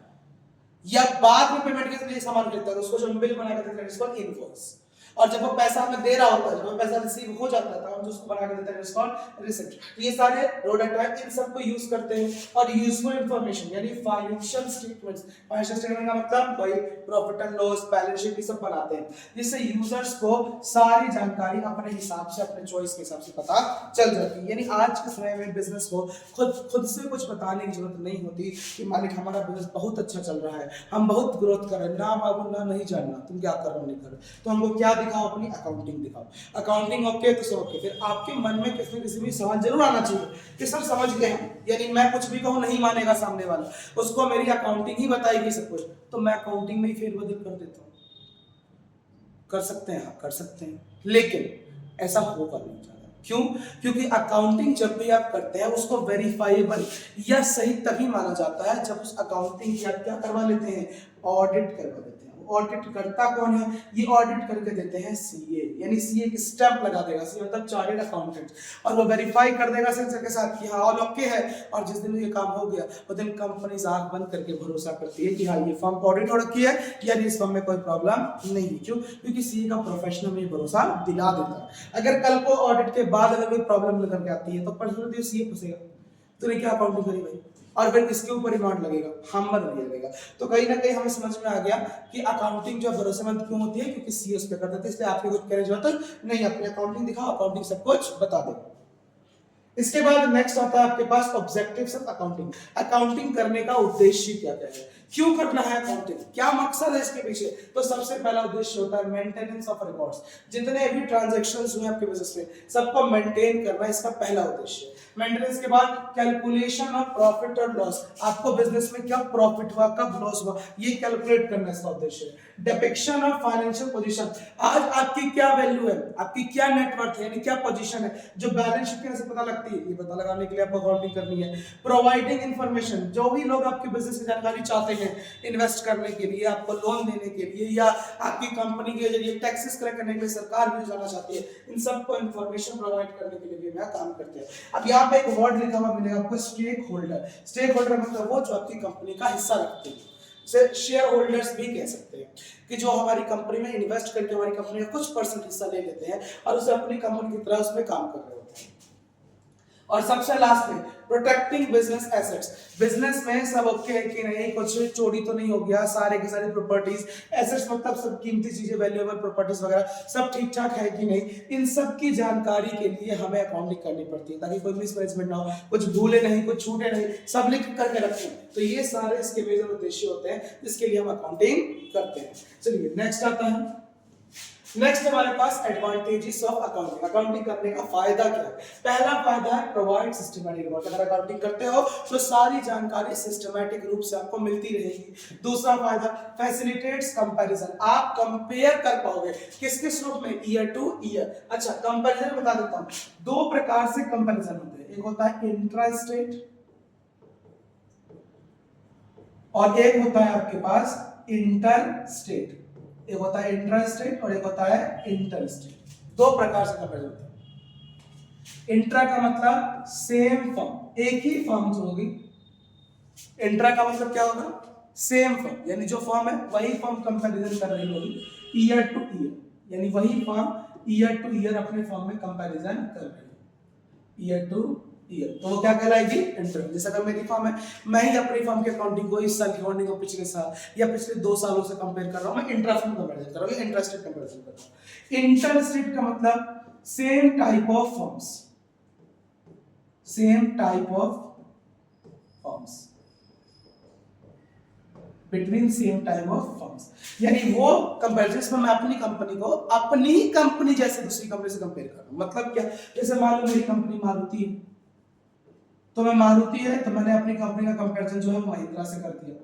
या बाद में पेमेंट के लिए सामान खरीदता है तो उसको जो हम बिल बना के देते हैं इसको इनवॉइस। और जब वो पैसा हमें दे रहा होता है, जब वो पैसा रिसीव हो जाता है, तो हम उसको बना के देते हैं रिसिप्ट। तो ये सारे रो डाटा है, इन सबको यूज करते हैं। और यूजफुल इंफॉर्मेशन यानी फाइनेंशियल स्टेटमेंट्स, फाइनेंशियल स्टेटमेंट का मतलब वही profit and loss, balance sheet, ये सब बनाते हैं, जिससे यूजर्स को सारी जानकारी अपने हिसाब से, अपने चॉइस के हिसाब से पता चल जाती है। यानी आज के समय में बिजनेस को खुद से कुछ बताने की जरूरत नहीं होती कि मालिक हमारा बिजनेस बहुत अच्छा चल रहा है, हम बहुत ग्रोथ कर रहे हैं, ना बाबू ना नहीं जानना तुम क्या कर रहे हो नहीं कर रहे हो। तो हमको क्या दिखाओ, अपनी अकाउंटिंग दिखाओ। अकाउंटिंग ओके तो सब ओके। फिर आपके मन में किसी न किसी भी सवाल जरूर आना चाहिए कि सर समझ गए हम, यानी मैं कुछ भी कहूँ नहीं मानेगा सामने वाला, उसको मेरी अकाउंटिंग ही बताएगी सब कुछ, तो मैं अकाउंटिंग में ही फेरबदल कर देता हूँ। कर सकते हैं, हाँ कर सकते हैं, लेकिन ऐसा होगा नहीं ज्यादा। क्यों? क्योंकि अकाउंटिंग जब भी आप करते हैं उसको वेरीफाइबल या सही तभी माना जाता है जब उस अकाउंटिंग की आप क्या करवा लेते हैं, ऑडिट करवा लेते हैं। ऑडिट करता कौन है? ये ऑडिट करके देते हैं सीए, यानी सीए की स्टैंप लगा देगा, सीए मतलब चार्टर्ड अकाउंटेंट, और वो वेरीफाई कर देगा सेंसर के साथ कि हाँ ऑल ओके है। और जिस दिन ये काम हो गया उस दिन कंपनी आंख बंद करके भरोसा करती है कि हाँ ये फर्म ऑडिट हो रखी है, यानी इस फर्म में कोई प्रॉब्लम नहीं है। क्यों? क्योंकि सीए का प्रोफेशनल में भरोसा दिला देता है। अगर कल को ऑडिट के बाद अगर कोई प्रॉब्लम लेकर के आती है तो पर्सनली सीए फंसेगा, तो नहीं क्या अकाउंटिंग करी भाई, और फिर इसके ऊपर रिमांड लगेगा, हमर नहीं लगेगा। तो कहीं ना कहीं हमें समझ में आ गया कि अकाउंटिंग जो भरोसेमंद क्यों होती है, क्योंकि सीएस पे कर देते हैं, इसलिए आपको कुछ करने की जरूरत नहीं, अपनी अकाउंटिंग दिखाओ, अकाउंटिंग सब कुछ बता देगा। इसके बाद नेक्स्ट आता है आपके पास ऑब्जेक्टिव्स ऑफ अकाउंटिंग। अकाउंटिंग करने का उद्देश्य क्या क्या है, क्यों करना है अकाउंटिंग, क्या मकसद है इसके पीछे? तो सबसे पहला उद्देश्य होता है मेंटेनेंस ऑफ रिकॉर्ड्स। जितने भी ट्रांजैक्शंस हुए आपके बिजनेस में सबको मेंटेन करना इसका पहला उद्देश्य। मेंटेनेंस के बाद कैलकुलेशन ऑफ प्रॉफिट और लॉस, आपको बिजनेस में क्या प्रॉफिट हुआ, कब लॉस हुआ, ये कैलकुलेट करना इसका उद्देश्य है। डिपिक्शन ऑफ फाइनेंशियल पोजीशन, आज आपकी क्या वैल्यू है, आपकी क्या नेटवर्थ है, यानी क्या पोजीशन है, जो बैलेंस शीट से पता लगती है, ये पता लगाने के लिए आपको अकाउंटिंग करनी है। प्रोवाइडिंग इंफॉर्मेशन, जो भी लोग आपके बिजनेस की जानकारी चाहते हैं इन्वेस्ट करने के लिए, आपको लोन देने के लिए, या आपकी कंपनी के जरिए टैक्सेस कलेक्ट करने के लिए सरकार भी जाना चाहती है, इन सबको इंफॉर्मेशन प्रोवाइड करने के लिए भी मैं काम करते हैं। अब यहाँ पे एक वर्ड लिखा हुआ मिलेगा आपको, स्टेक होल्डर। स्टेक होल्डर मतलब वो जो आपकी कंपनी का हिस्सा रखते हैं, से शेयर होल्डर्स भी कह सकते हैं, कि जो हमारी कंपनी में इन्वेस्ट करके हमारी कंपनी का कुछ परसेंट हिस्सा ले लेते हैं और उसे अपनी कंपनी की तरह उसमें काम कर रहे होते हैं। और सबसे लास्ट में प्रोटेक्टिंग बिजनेस एसेट्स, बिजनेस में सब ओके है कि नहीं, कुछ चोरी तो नहीं हो गया, सारे के सारे प्रॉपर्टीज, एसेट्स मतलब सब कीमती चीजें, वैल्यूएबल प्रॉपर्टीज वगैरह सब ठीक ठाक है कि नहीं, इन सब की जानकारी के लिए हमें अकाउंटिंग करनी पड़ती है, ताकि कोई मिसमैनेजमेंट ना हो, कुछ भूले नहीं, कुछ छूटे नहीं, सब लिख करके रखें। तो ये सारे इसके मेजर उद्देश्य होते हैं जिसके लिए हम अकाउंटिंग करते हैं। चलिए नेक्स्ट आता है, नेक्स्ट हमारे पास एडवांटेजेस ऑफ अकाउंटिंग। अकाउंटिंग करने का फायदा क्या है? पहला फायदा है प्रोवाइड सिस्टमैटिक रिकॉर्ड। अगर अकाउंटिंग करते हो तो सारी जानकारी सिस्टमैटिक रूप से आपको मिलती रहेगी। दूसरा फायदा फैसिलिटेट्स कंपैरिजन, आप कंपेयर कर पाओगे किस किस रूप में, ईयर टू ईयर। अच्छा कंपैरिजन बता देता हूं, दो प्रकार से कंपैरिजन होते हैं, एक होता है इंट्रा स्टेट और एक होता है आपके पास इंटर स्टेट। एक होता है इंट्रा स्टेट और एक होता है इंटर स्टेट। दो प्रकार से कंपेरिजन होता है। इंट्रा का मतलब सेम फर्म, एक ही फर्म जो होगी। इंट्रा का मतलब क्या होगा? सेम फर्म, यानी जो फर्म है वही फर्म कंपैरिजन कर रही होगी ईयर टू ईयर, यानी वही फर्म ईयर टू ईयर अपने फर्म में कंपैरिजन कर रही है ईयर टू ईयर, तो वो क्या कहलाएगी? इंटर। जैसे अगर मेरी फर्म है, मैं ही अपनी फर्म की अकाउंटिंग को इस साल की अकाउंटिंग को पिछले साल या पिछले 2 सालों से कंपेयर कर रहा हूं, मैं इंट्रा फर्म कंपैरिजन कर रहा हूं, इंट्रा स्टेट कंपैरिजन कर रहा हूं। इंटर स्टेट का मतलब same type of firms, same type of firms, between same type of firms, यानी वो कंपैरिजन में मैं अपनी कंपनी को अपनी कंपनी जैसे दूसरी कंपनी से कंपेयर कर रहा हूं। मतलब क्या? जैसे मान लो मेरी कंपनी मारुति है, तो मैं मारुति है तो मैंने अपनी कंपनी का कंपैरिजन जो है महिंद्रा से कर दिया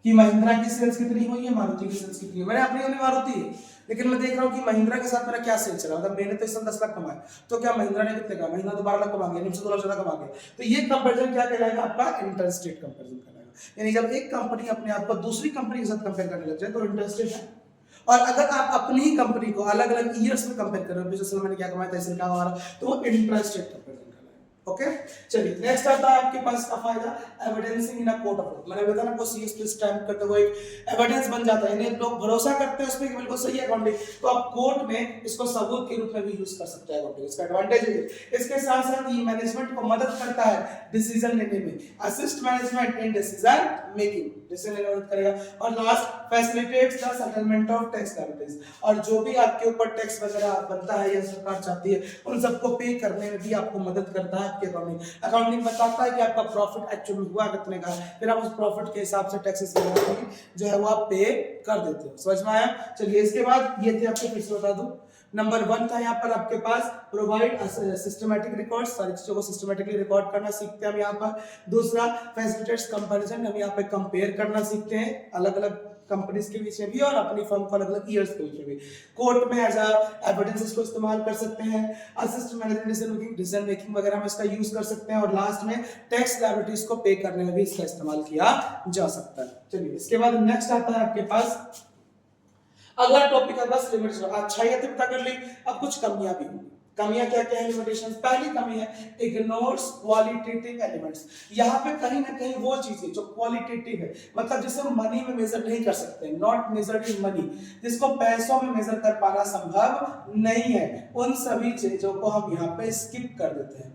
कि महिंद्रा की सेल्स कितनी हुई है, मारुति की सेल्स कितनी है। मैंने अपनी कंपनी मारुति है, लेकिन मैं देख रहा हूं कि महिंद्रा के साथ मेरा क्या सेल चला, मतलब मैंने तो इस साल 10 लाख कमाए, तो क्या महिंद्रा ने कितने कमाए? महिंद्रा तो 12 लाख कमा गया, मुझसे 2 लाख ज्यादा कमा गया। तो ये कंपैरिजन क्या कहलाएगा? आपका इंटर स्टेट कंपैरिजन कहलाएगा। यानी जब एक कंपनी अपने आप को दूसरी कंपनी के साथ कंपेयर करने लग जाए तो इंटर स्टेट है। और अगर आप अपनी ही कंपनी को अलग अलग ईयर्स में कंपेयर कर रहे हो, पिछले साल मैंने क्या कमाया था, इस साल क्या कमा रहा, तो वो इंटर स्टेट कंपैरिजन कहलाएगा। ओके चलिए नेक्स्ट आता है आपके पास का फायदा evidencing in a court of law. मैंने बताया ना आपको सीएस पे स्टैम्प करते हुए एक एविडेंस बन जाता है, यानी लोग भरोसा करते हैं उस पे कि बिल्कुल सही है अकाउंटिंग, तो आप कोर्ट में इसको सबूत के रूप में भी यूज कर सकते हैं अकाउंटिंग। इसका एडवांटेज है। इसके साथ साथ ये मैनेजमेंट को मदद करता है डिसीजन लेने में, assist management in decision making, decision लेने में मदद करेगा। और last facilitates the settlement of tax liabilities, और जो भी आपके ऊपर टैक्स वगैरह बनता है या सरकार चाहती है उन सबको पे करने में भी आपको मदद करता है आपके अकाउंटिंग। अकाउंटिंग बताता है कि आपका प्रॉफिट एक्चुअली हुआ कितने का, फिर आप उस प्रॉफिट के हिसाब से टैक्सेस जो है वो आप पे कर देते हो। समझ में आया? चलिए इसके बाद ये थे आपको फिर से बता दूं, नंबर 1 था यहाँ पर आपके पास प्रोवाइड सिस्टमैटिक रिकॉर्ड, सारी चीजों को सिस्टमैटिकली रिकॉर्ड करना सीखते हैं हम यहाँ पर। दूसरा फैसिलिटेट्स कंपैरिजन, हम यहाँ पे कंपेयर करना सीखते हैं अलग अलग कंपनीज के बीच में भी और अपनी फर्म को अलग अलग ईयर्स के बीच में भी। कोर्ट में एज एविडेंसेस को इस्तेमाल कर सकते हैं, असिस्ट मैनेजमेंट डिसीजन मेकिंग वगैरह में इसका यूज कर सकते हैं, और लास्ट में टैक्स लायबिलिटीज को पे करने में भी इसका इस्तेमाल किया जा सकता है। चलिए इसके बाद नेक्स्ट आता है आपके पास अगला टॉपिक है बस लिमिट्स। अच्छाइयां तो पता कर ली, अब कुछ कमियां भी होंगी। कमियां क्या क्या है लिमिटेशंस? पहली कमी है इग्नोर्स क्वालिटेटिव एलिमेंट्स। यहाँ पे कहीं ना कहीं वो चीजें जो क्वालिटेटिव है, मतलब जिसे हम मनी में मेजर नहीं कर सकते, नॉट मेजर्ड इन मनी, जिसको पैसों में मेजर कर पाना संभव नहीं है, उन सभी चीजों को हम यहाँ पे स्किप कर देते हैं।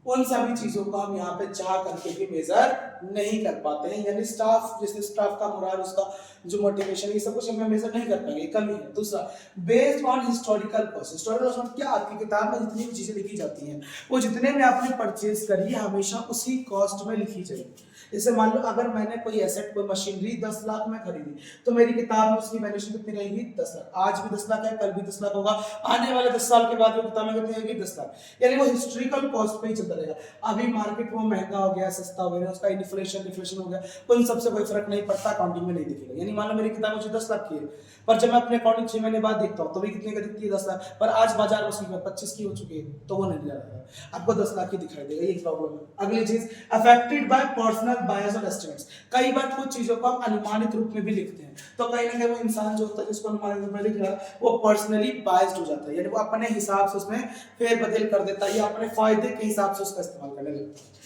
उन सभी चीजों को हम यहाँ पे चाह करके भी मेजर नहीं कर पाते हैं, यानी स्टाफ, जैसे स्टाफ का मोरल, उसका जो मोटिवेशन, ये सब कुछ हम मेजर नहीं कर पाएंगे, कमी है। दूसरा based on historical cost. Historical cost क्या, आपकी किताब में जितनी भी चीजें लिखी जाती हैं वो जितने में आपने परचेज करी है हमेशा उसी कॉस्ट में लिखी जाएगी। जैसे मान लो अगर मैंने कोई एसेट, कोई मशीनरी 10 लाख में खरीदी, तो मेरी किताब में उसकी वैल्यूएशन कितनी रहेगी? 10 लाख। आज भी 10 लाख है, कल भी 10 लाख होगा, आने वाले 10 साल के बाद वो किताब में कितनी रहेगी? 10 लाख। यानी वो हिस्टोरिकल कॉस्ट पे ही चलता रहेगा। अभी मार्केट वो महंगा हो गया, सस्ता हो गया, उसका इन्फ्लेशन डिफ्लेशन हो गया, उन सबसे कोई फर्क नहीं पड़ता, अकाउंटिंग में नहीं दिखेगा। यानी मान लो मेरी किताब मुझे 10 लाख की है, पर जब मैं अपने अकाउंटिंग 6 महीने बाद देखता हूँ तो भी कितने का दिखती है? 10 लाख। पर आज बाजार में उसकी 25 की हो चुकी है, तो वो नहीं रहेगा, आपको 10 लाख की दिखाई देगा। ये प्रॉब्लम है। अगली चीज अफेक्टेड बाय पर्सनल बायस और एस्टिमेट्स। कई बार कुछ चीजों को हम अनुमानित रूप में भी लिखते हैं, तो कहीं ना कहीं वो इंसान जो होता है जिसको अनुमानित रूप में लिख रहा है वो पर्सनली बायस्ड हो जाता है, यानी वो अपने हिसाब से उसमें फेरबदल कर देता है या अपने फायदे के हिसाब से उसका इस्तेमाल करने लगता है।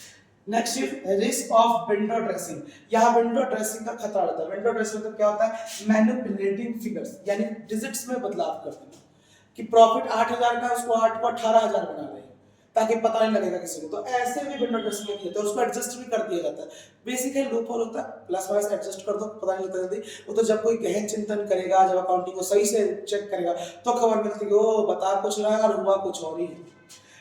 Next risk of window dressing. यहाँ विंडो ड्रेसिंग का खतरा रहता है। विंडो ड्रेसिंग मतलब क्या होता है? मैनिपुलेटिंग फिगर्स, यानी डिजिट्स में बदलाव कर देना, कि प्रॉफिट 8,000 का उसको 8 को 18,000 बना रहे हैं ताकि पता नहीं लगेगा किसी को, तो ऐसे भी विंडो ड्रेसिंग में किया तो उसको एडजस्ट भी कर दिया जाता है। बेसिकली लूपहोल होता है, प्लस माइनस एडजस्ट कर दो, पता नहीं लगता जल्दी। वो तो जब कोई गहन चिंतन करेगा, जब अकाउंटिंग को सही से चेक करेगा तो खबर मिलती है कि ओ बता कुछ रहा है और हुआ कुछ और ही है।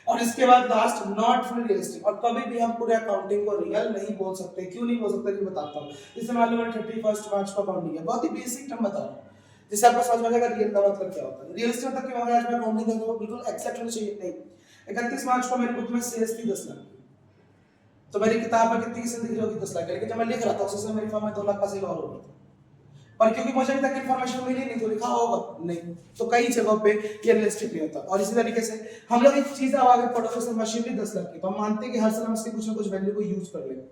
और इसके बाद लास्ट नॉट फुल रियलिस्टिक, और कभी भी हम पूरे अकाउंटिंग को रियल नहीं बोल सकते। क्यों नहीं बोल सकते कि बताता हूँ। जैसे मान लो मैंने 31 मार्च को अकाउंटिंग है, बहुत ही बेसिक टर्म बता रहा हूँ, जिससे आपको समझ में आ जाएगा रियल का मतलब क्या होता है। रियलिस्टिक मतलब कि अगर आज मैं अकाउंटिंग कर रहा हूँ बिल्कुल एक्सेप्ट होना चाहिए नहीं। 31 मार्च को मेरी बुक में सेल्स थी 10 लाख, तो मेरी किताब में कितनी की सेल दिख रही होगी? 10 लाख। लेकिन जब मैं लिख रहा था उसी समय मेरी फर्म में 2 लाख का सेल और हो रहा था, पर क्योंकि मुझे अभी तक इन्फॉर्मेशन मिली नहीं तो लिखा होगा नहीं। तो कई जगहों पे ये रियलिस्टिक नहीं होता। और इसी तरीके से हम लोग एक चीज अब आगे पढ़ोगे, जैसे मशीनरी 10 लाख की, तो हम मानते हैं कि हर साल हम इसकी कुछ ना कुछ वैल्यू को यूज कर लेंगे,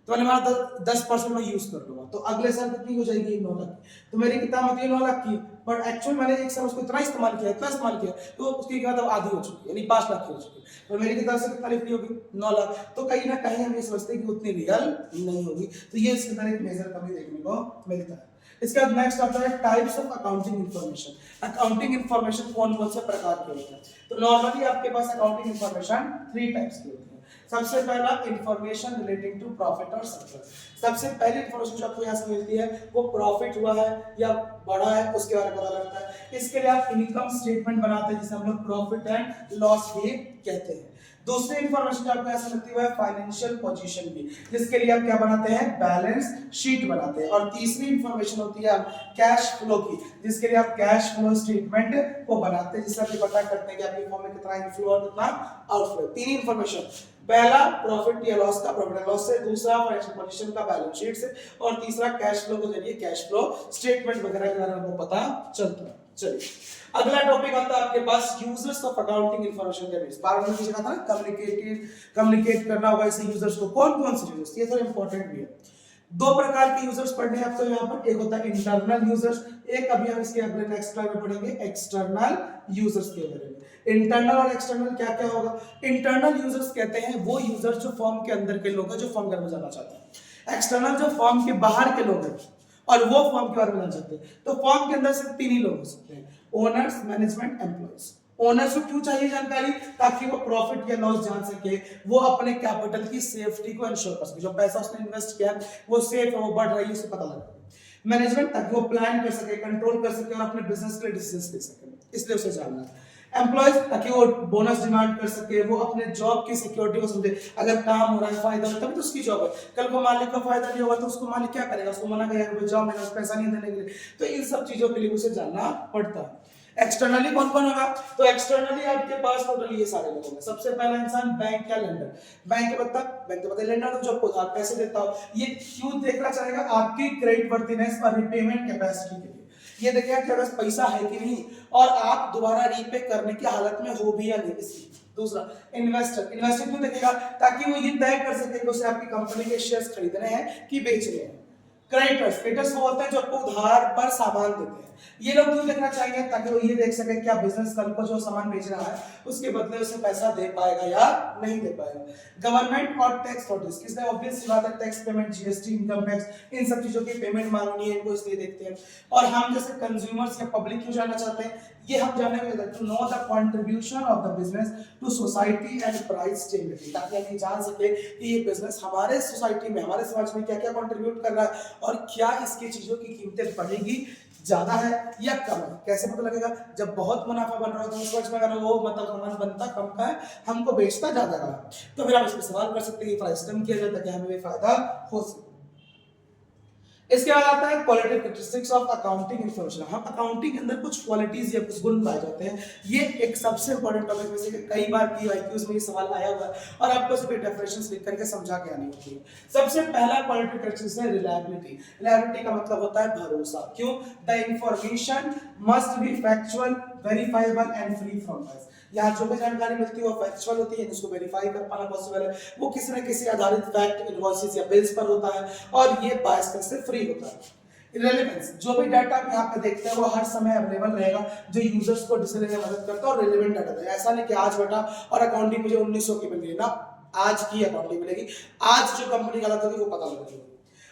तो मैंने माना 10% में यूज कर लूंगा, तो अगले साल कितनी हो जाएगी? 9 लाख। तो मेरी किताब में 9 लाख की, बट एक्चुअल मैंने एक साल उसको इतना इस्तेमाल किया तो उसकी कीमत अब आधी हो चुकी है, यानी 5 लाख की हो चुकी है। तो मेरी किताब से कितना लिखनी होगी? 9 लाख। तो कहीं ना कहीं हम ये समझते हैं कि उतनी रियल नहीं होगी। तो ये इसके अंदर एक मेजर कमी देखने को मिलता है। इसके बाद नेक्स्ट आता है types of accounting information. Accounting information कौन कौन से प्रकार के होते हैं? तो नॉर्मली आपके पास अकाउंटिंग इंफॉर्मेशन 3 टाइप्स की होती है। सबसे पहला इंफॉर्मेशन रिलेटिंग टू प्रॉफिट और सरप्लस। सबसे पहली इंफॉर्मेशन जो आपको यहाँ से मिलती है वो प्रॉफिट हुआ है या बढ़ा है उसके बारे में पता लगता है। इसके लिए आप इनकम स्टेटमेंट बनाते हैं जिसे हम लोग प्रॉफिट एंड लॉस भी कहते हैं। दूसरी इंफॉर्मेशन जो आपको यहाँ से मिलती है फाइनेंशियल पोजीशन की, जिसके लिए आप क्या बनाते हैं? बैलेंस शीट बनाते हैं। और तीसरी इंफॉर्मेशन होती है कैश फ्लो की, जिसके लिए आप कैश फ्लो स्टेटमेंट को बनाते हैं, जिससे आप पता करते हैं कि आपकी फॉर्म में कितना इनफ्लो और कितना आउटफ्लो। तीन इंफॉर्मेशन, पहला प्रॉफिट या लॉस का प्रॉफिट एंड लॉस से, दूसरा फाइनेंशियल पोजीशन का बैलेंस शीट से, और तीसरा कैश फ्लो के जरिए कैश फ्लो स्टेटमेंट वगैरह के बारे में आपको पता चलता है। चलिए अगला टॉपिक आता है आपके पास users of accounting information database. Part में पूछा था ना कम्युनिकेट करना होगा इसे यूजर्स को। कौन कौन से यूजर्स? ये थोड़ा इंपॉर्टेंट भी है। 2 प्रकार के यूजर्स पढ़ने हैं आपको यहाँ पर। एक होता है इंटरनल यूजर्स, एक अभी हम इसके अगले नेक्स्ट क्लास में पढ़ेंगे एक्सटर्नल यूजर्स के बारे में। इंटरनल और एक्सटर्नल क्या क्या होगा? इंटरनल यूजर्स कहते हैं वो यूजर्स जो फॉर्म के अंदर के लोग हैं, जो फॉर्म के अंदर जाना चाहते हैं। एक्सटर्नल जो फॉर्म के बाहर के लोग हैं और वो फॉर्म के बारे में जाना चाहते हैं। तो फॉर्म के अंदर सिर्फ 3 ही लोग हो सकते हैं, ओनर्स, मैनेजमेंट, एम्प्लॉइज। ओनर्स को क्यों चाहिए जानकारी? ताकि वो प्रॉफिट या लॉस जान सके, वो अपने कैपिटल की सेफ्टी को इंश्योर कर सके, जो पैसा उसने इन्वेस्ट किया वो सेफ है, वो बढ़ रही है, उसे पता लगे। मैनेजमेंट, ताकि वो प्लान कर सके, कंट्रोल कर सके और अपने बिजनेस के लिए डिसीजंस ले सके, इसलिए उसे जानना है। एम्प्लॉयज, ताकि वो बोनस डिमांड कर सके, वो अपने जॉब की सिक्योरिटी को समझे, अगर काम हो रहा है, फायदा हो तभी तो उसकी जॉब है। कल को मालिक को फायदा नहीं होगा तो उसको मालिक क्या करेगा? उसको मना करेगा जॉब में पैसा नहीं देने के लिए। तो इन सब चीजों के लिए उसे जानना पड़ता है। एक्सटर्नली कौन कौन होगा? तो एक्सटर्नली आपके पास टोटल ये सारे लोग होंगे। सबसे पहला इंसान बैंक या लेंडर। बैंक के मतलब लेंडर जो आपको उधार पैसे देता हो, ये क्यों देखना चाहेगा? आपकी क्रेडिट वर्थिनेस और रिपेमेंट कैपेसिटी के लिए। ये देखेगा कि अगर पैसा है कि नहीं और आप दोबारा रीपे करने की हालत में हो भी या नहीं, इसलिए। दूसरा इन्वेस्टर, इन्वेस्टर क्यों देखेगा? ताकि वो ये तय कर सके कि उसे आपकी कंपनी के शेयर्स खरीदने हैं कि बेचने हैं। क्रेडिटर्स, क्रेडिटर्स वो होते हैं जो आपको उधार पर सामान देते हैं। ये लोग क्यों देखना चाहेंगे? ताकि वो ये देख सके क्या बिजनेस कल को जो सामान बेच रहा है उसके बदले उसे पैसा दे पाएगा या नहीं दे पाएगा। गवर्नमेंट और टैक्स अथॉरिटीज, किसने ऑब्वियस सी बात है, tax payment, GST, income tax, इन सब चीजों की पेमेंट मांगनी है, इनको इसलिए देखते हैं। और हम जैसे कंज्यूमर्स या पब्लिक क्यों जानना चाहते हैं? ये हम जानने के लिए to know the contribution of the business to society and price stability, ताकि हम ये जान सके कि ये बिजनेस हमारे सोसाइटी में, हमारे समाज में क्या क्या कंट्रीब्यूट कर रहा है और क्या इसकी चीजों की कीमतें बढ़ेगी, ज्यादा है या कम है। कैसे पता लगेगा? जब बहुत मुनाफा बन रहा हो तो सोच में अगर वो मतलब सामान बनता कम का है, हमको बेचता ज्यादा का है, तो फिर आप इस पर सवाल कर सकते हैं कि प्राइस कम किया जाए ताकि हमें भी फायदा हो सके। इसके बाद आता है quality characteristics of accounting information. हम अकाउंटिंग के अंदर कुछ क्वालिटीज या कुछ गुण पाए जाते हैं। ये एक सबसे इंपॉर्टेंट टॉपिक में से कई बार पीवाईक्यूज में ये सवाल आया हुआ है और आपको इसके डेफिनेशंस लिख करके समझा के आनी होती है। सबसे पहला क्वालिटी कैरेक्टरिस्टिक्स है रिलायबिलिटी। रिलायबिलिटी का मतलब होता है भरोसा। क्यों? The information must be factual, verifiable and free from bias. यहाँ जो भी जानकारी मिलती है वो फैक्चुअल होती है, इसको वेरीफाई कर पाना पॉसिबल है, वो किसी न किसी आधारित फैक्ट, इनवॉइसेस या बिल्स पर होता है और ये बायस से फ्री होता है। रिलेवेंस, जो भी डाटा आप यहाँ पे देखते हैं वो हर समय अवेलेबल रहेगा, जो यूजर्स को डिसीजन लेने में मदद करता है और रिलेवेंट डाटा है। ऐसा नहीं कि आज बेटा और अकाउंटिंग मुझे 1900 की मिल रही है ना, आज की अकाउंटिंग मिलेगी, आज जो कंपनी गलत होगी वो पता लगेगी।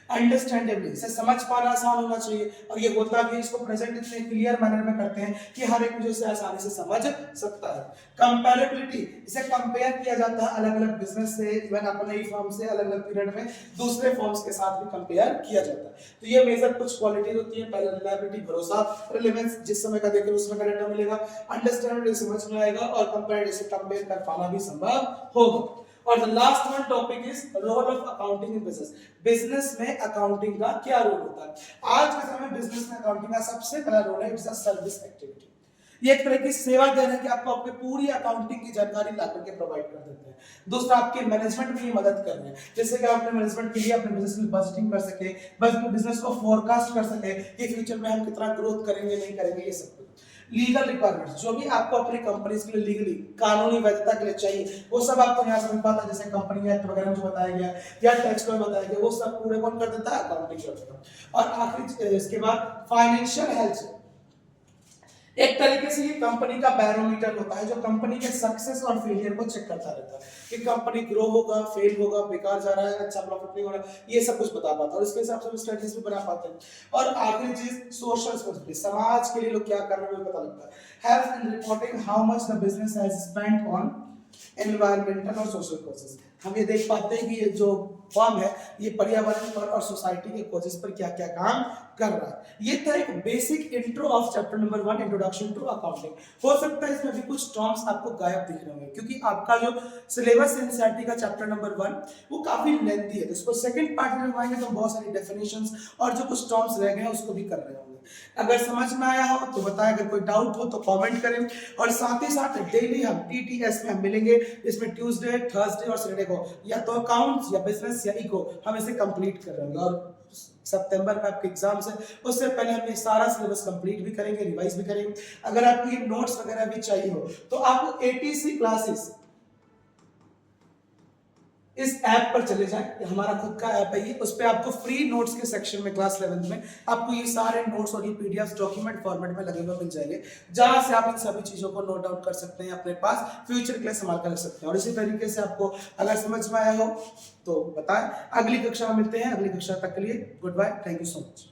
अंडरस्टैंडेबली, इसे समझ पाना आसान होना चाहिए और ये होता भी, इसको प्रेजेंट इतने क्लियर मैनर में करते हैं कि हर एक मुझे इसे आसानी से समझ सकता है। कंपैरेबिलिटी, इसे कंपेयर किया जाता है अलग अलग बिजनेस से, इवन अपने ही फर्म से अलग अलग पीरियड में दूसरे फर्म्स के साथ भी कंपेयर किया जाता है। तो ये मेजर कुछ क्वालिटी होती है। पहले रिलायबिलिटी, भरोसा, रिलेवेंस, जिस समय का देखें उस समय का डाटा मिलेगा, अंडरस्टैंडेबली समझ में आएगा और कंपैरेटिव से कंपेयर कर पाना भी संभव होगा। और the last one topic is role of accounting in business. Business में अकाउंटिंग का क्या रोल होता है? आज के समय में बिजनेस में अकाउंटिंग का सबसे पहला रोल है, इट्स अ सर्विस एक्टिविटी। ये एक तरह की सेवा दे रहे हैं कि आपको अपनी पूरी अकाउंटिंग की जानकारी ला करके प्रोवाइड कर देते हैं। दूसरा, आपके मैनेजमेंट में ये मदद कर रहे हैं, जैसे कि आप अपने मैनेजमेंट के लिए अपने बिजनेस की बजटिंग कर सके, बस बिजनेस को फोरकास्ट कर सके कि फ्यूचर में हम कितना ग्रोथ करेंगे नहीं करेंगे, ये सब। लीगल रिक्वायरमेंट्स, जो भी आपको अपनी कंपनीज के लिए लीगली, कानूनी वैधता के लिए चाहिए, वो सब आपको यहाँ से मिल पाता है, जैसे कंपनी एक्ट वगैरह में जो बताया गया या टैक्स में बताया गया, वो सब पूरे कौन कर देता है? अकाउंटिंग करता है। और आखिरी इसके बाद फाइनेंशियल हेल्थ, एक तरीके से ये कंपनी का बैरोमीटर होता है जो कंपनी के सक्सेस और फेलियर को चेक करता रहता है कि कंपनी ग्रो होगा, फेल होगा, बेकार जा रहा है, अच्छा प्रॉफिट नहीं हो रहा है, ये सब कुछ बता पाता है और इसके हिसाब से हम स्ट्रेटजीज भी बना पाते हैं। और आखिरी चीज सोशल रिस्पांसिबिलिटी, समाज के लिए लोग क्या कर रहे हैं पता लगता है। Help in reporting how much the business has spent on environmental और सोशल कॉजेस। हम ये देख पाते हैं कि ये जो फर्म है ये पर्यावरण पर और सोसाइटी के कॉजेस पर क्या क्या काम कर रहा है। ये था एक basic intro of chapter number 1, introduction to accounting. हो सकता है इसमें भी कुछ टर्म्स आपको गायब दिख रहे होंगे क्योंकि आपका जो सिलेबस एनसीईआरटी का चैप्टर नंबर 1 वो काफी लेंथी है, तो इसको सेकंड पार्ट में लगाएंगे तो बहुत सारी डेफिनेशंस और जो कुछ टर्म्स रह गए हैं उसको भी कर रहे होंगे। अगर समझ में आया हो तो बताएं, अगर कोई डाउट हो तो कमेंट करें और साथ ही साथ डेली हम टीटीएस में हम मिलेंगे, इसमें ट्यूसडे, थर्सडे और सैटरडे को या तो अकाउंट्स या बिजनेस या इको हम इसे कंप्लीट कर रहे होंगे। और सितंबर में आपके एग्जाम्स है, उससे पहले हम ये सारा सिलेबस कंप्लीट भी करेंगे, रिवाइज भी करेंगे। अगर आपको ये नोट्स वगैरह भी चाहिए हो तो आपको एटीसी क्लासेस इस ऐप पर चले जाएं, ये हमारा खुद का ऐप है ये, उस पर आपको फ्री नोट्स के सेक्शन में क्लास 11 में आपको ये सारे नोट्स और ये पीडीएफ डॉक्यूमेंट फॉर्मेट में लगे हुए मिल जाएंगे, जहां से आप इन सभी चीजों को नोट डाउन कर सकते हैं, अपने पास फ्यूचर के लिए संभाल कर रख सकते हैं। और इसी तरीके से आपको अगर समझ में आया हो तो बताएं। अगली कक्षा में मिलते हैं, अगली कक्षा तक के लिए good bye, thank you so much.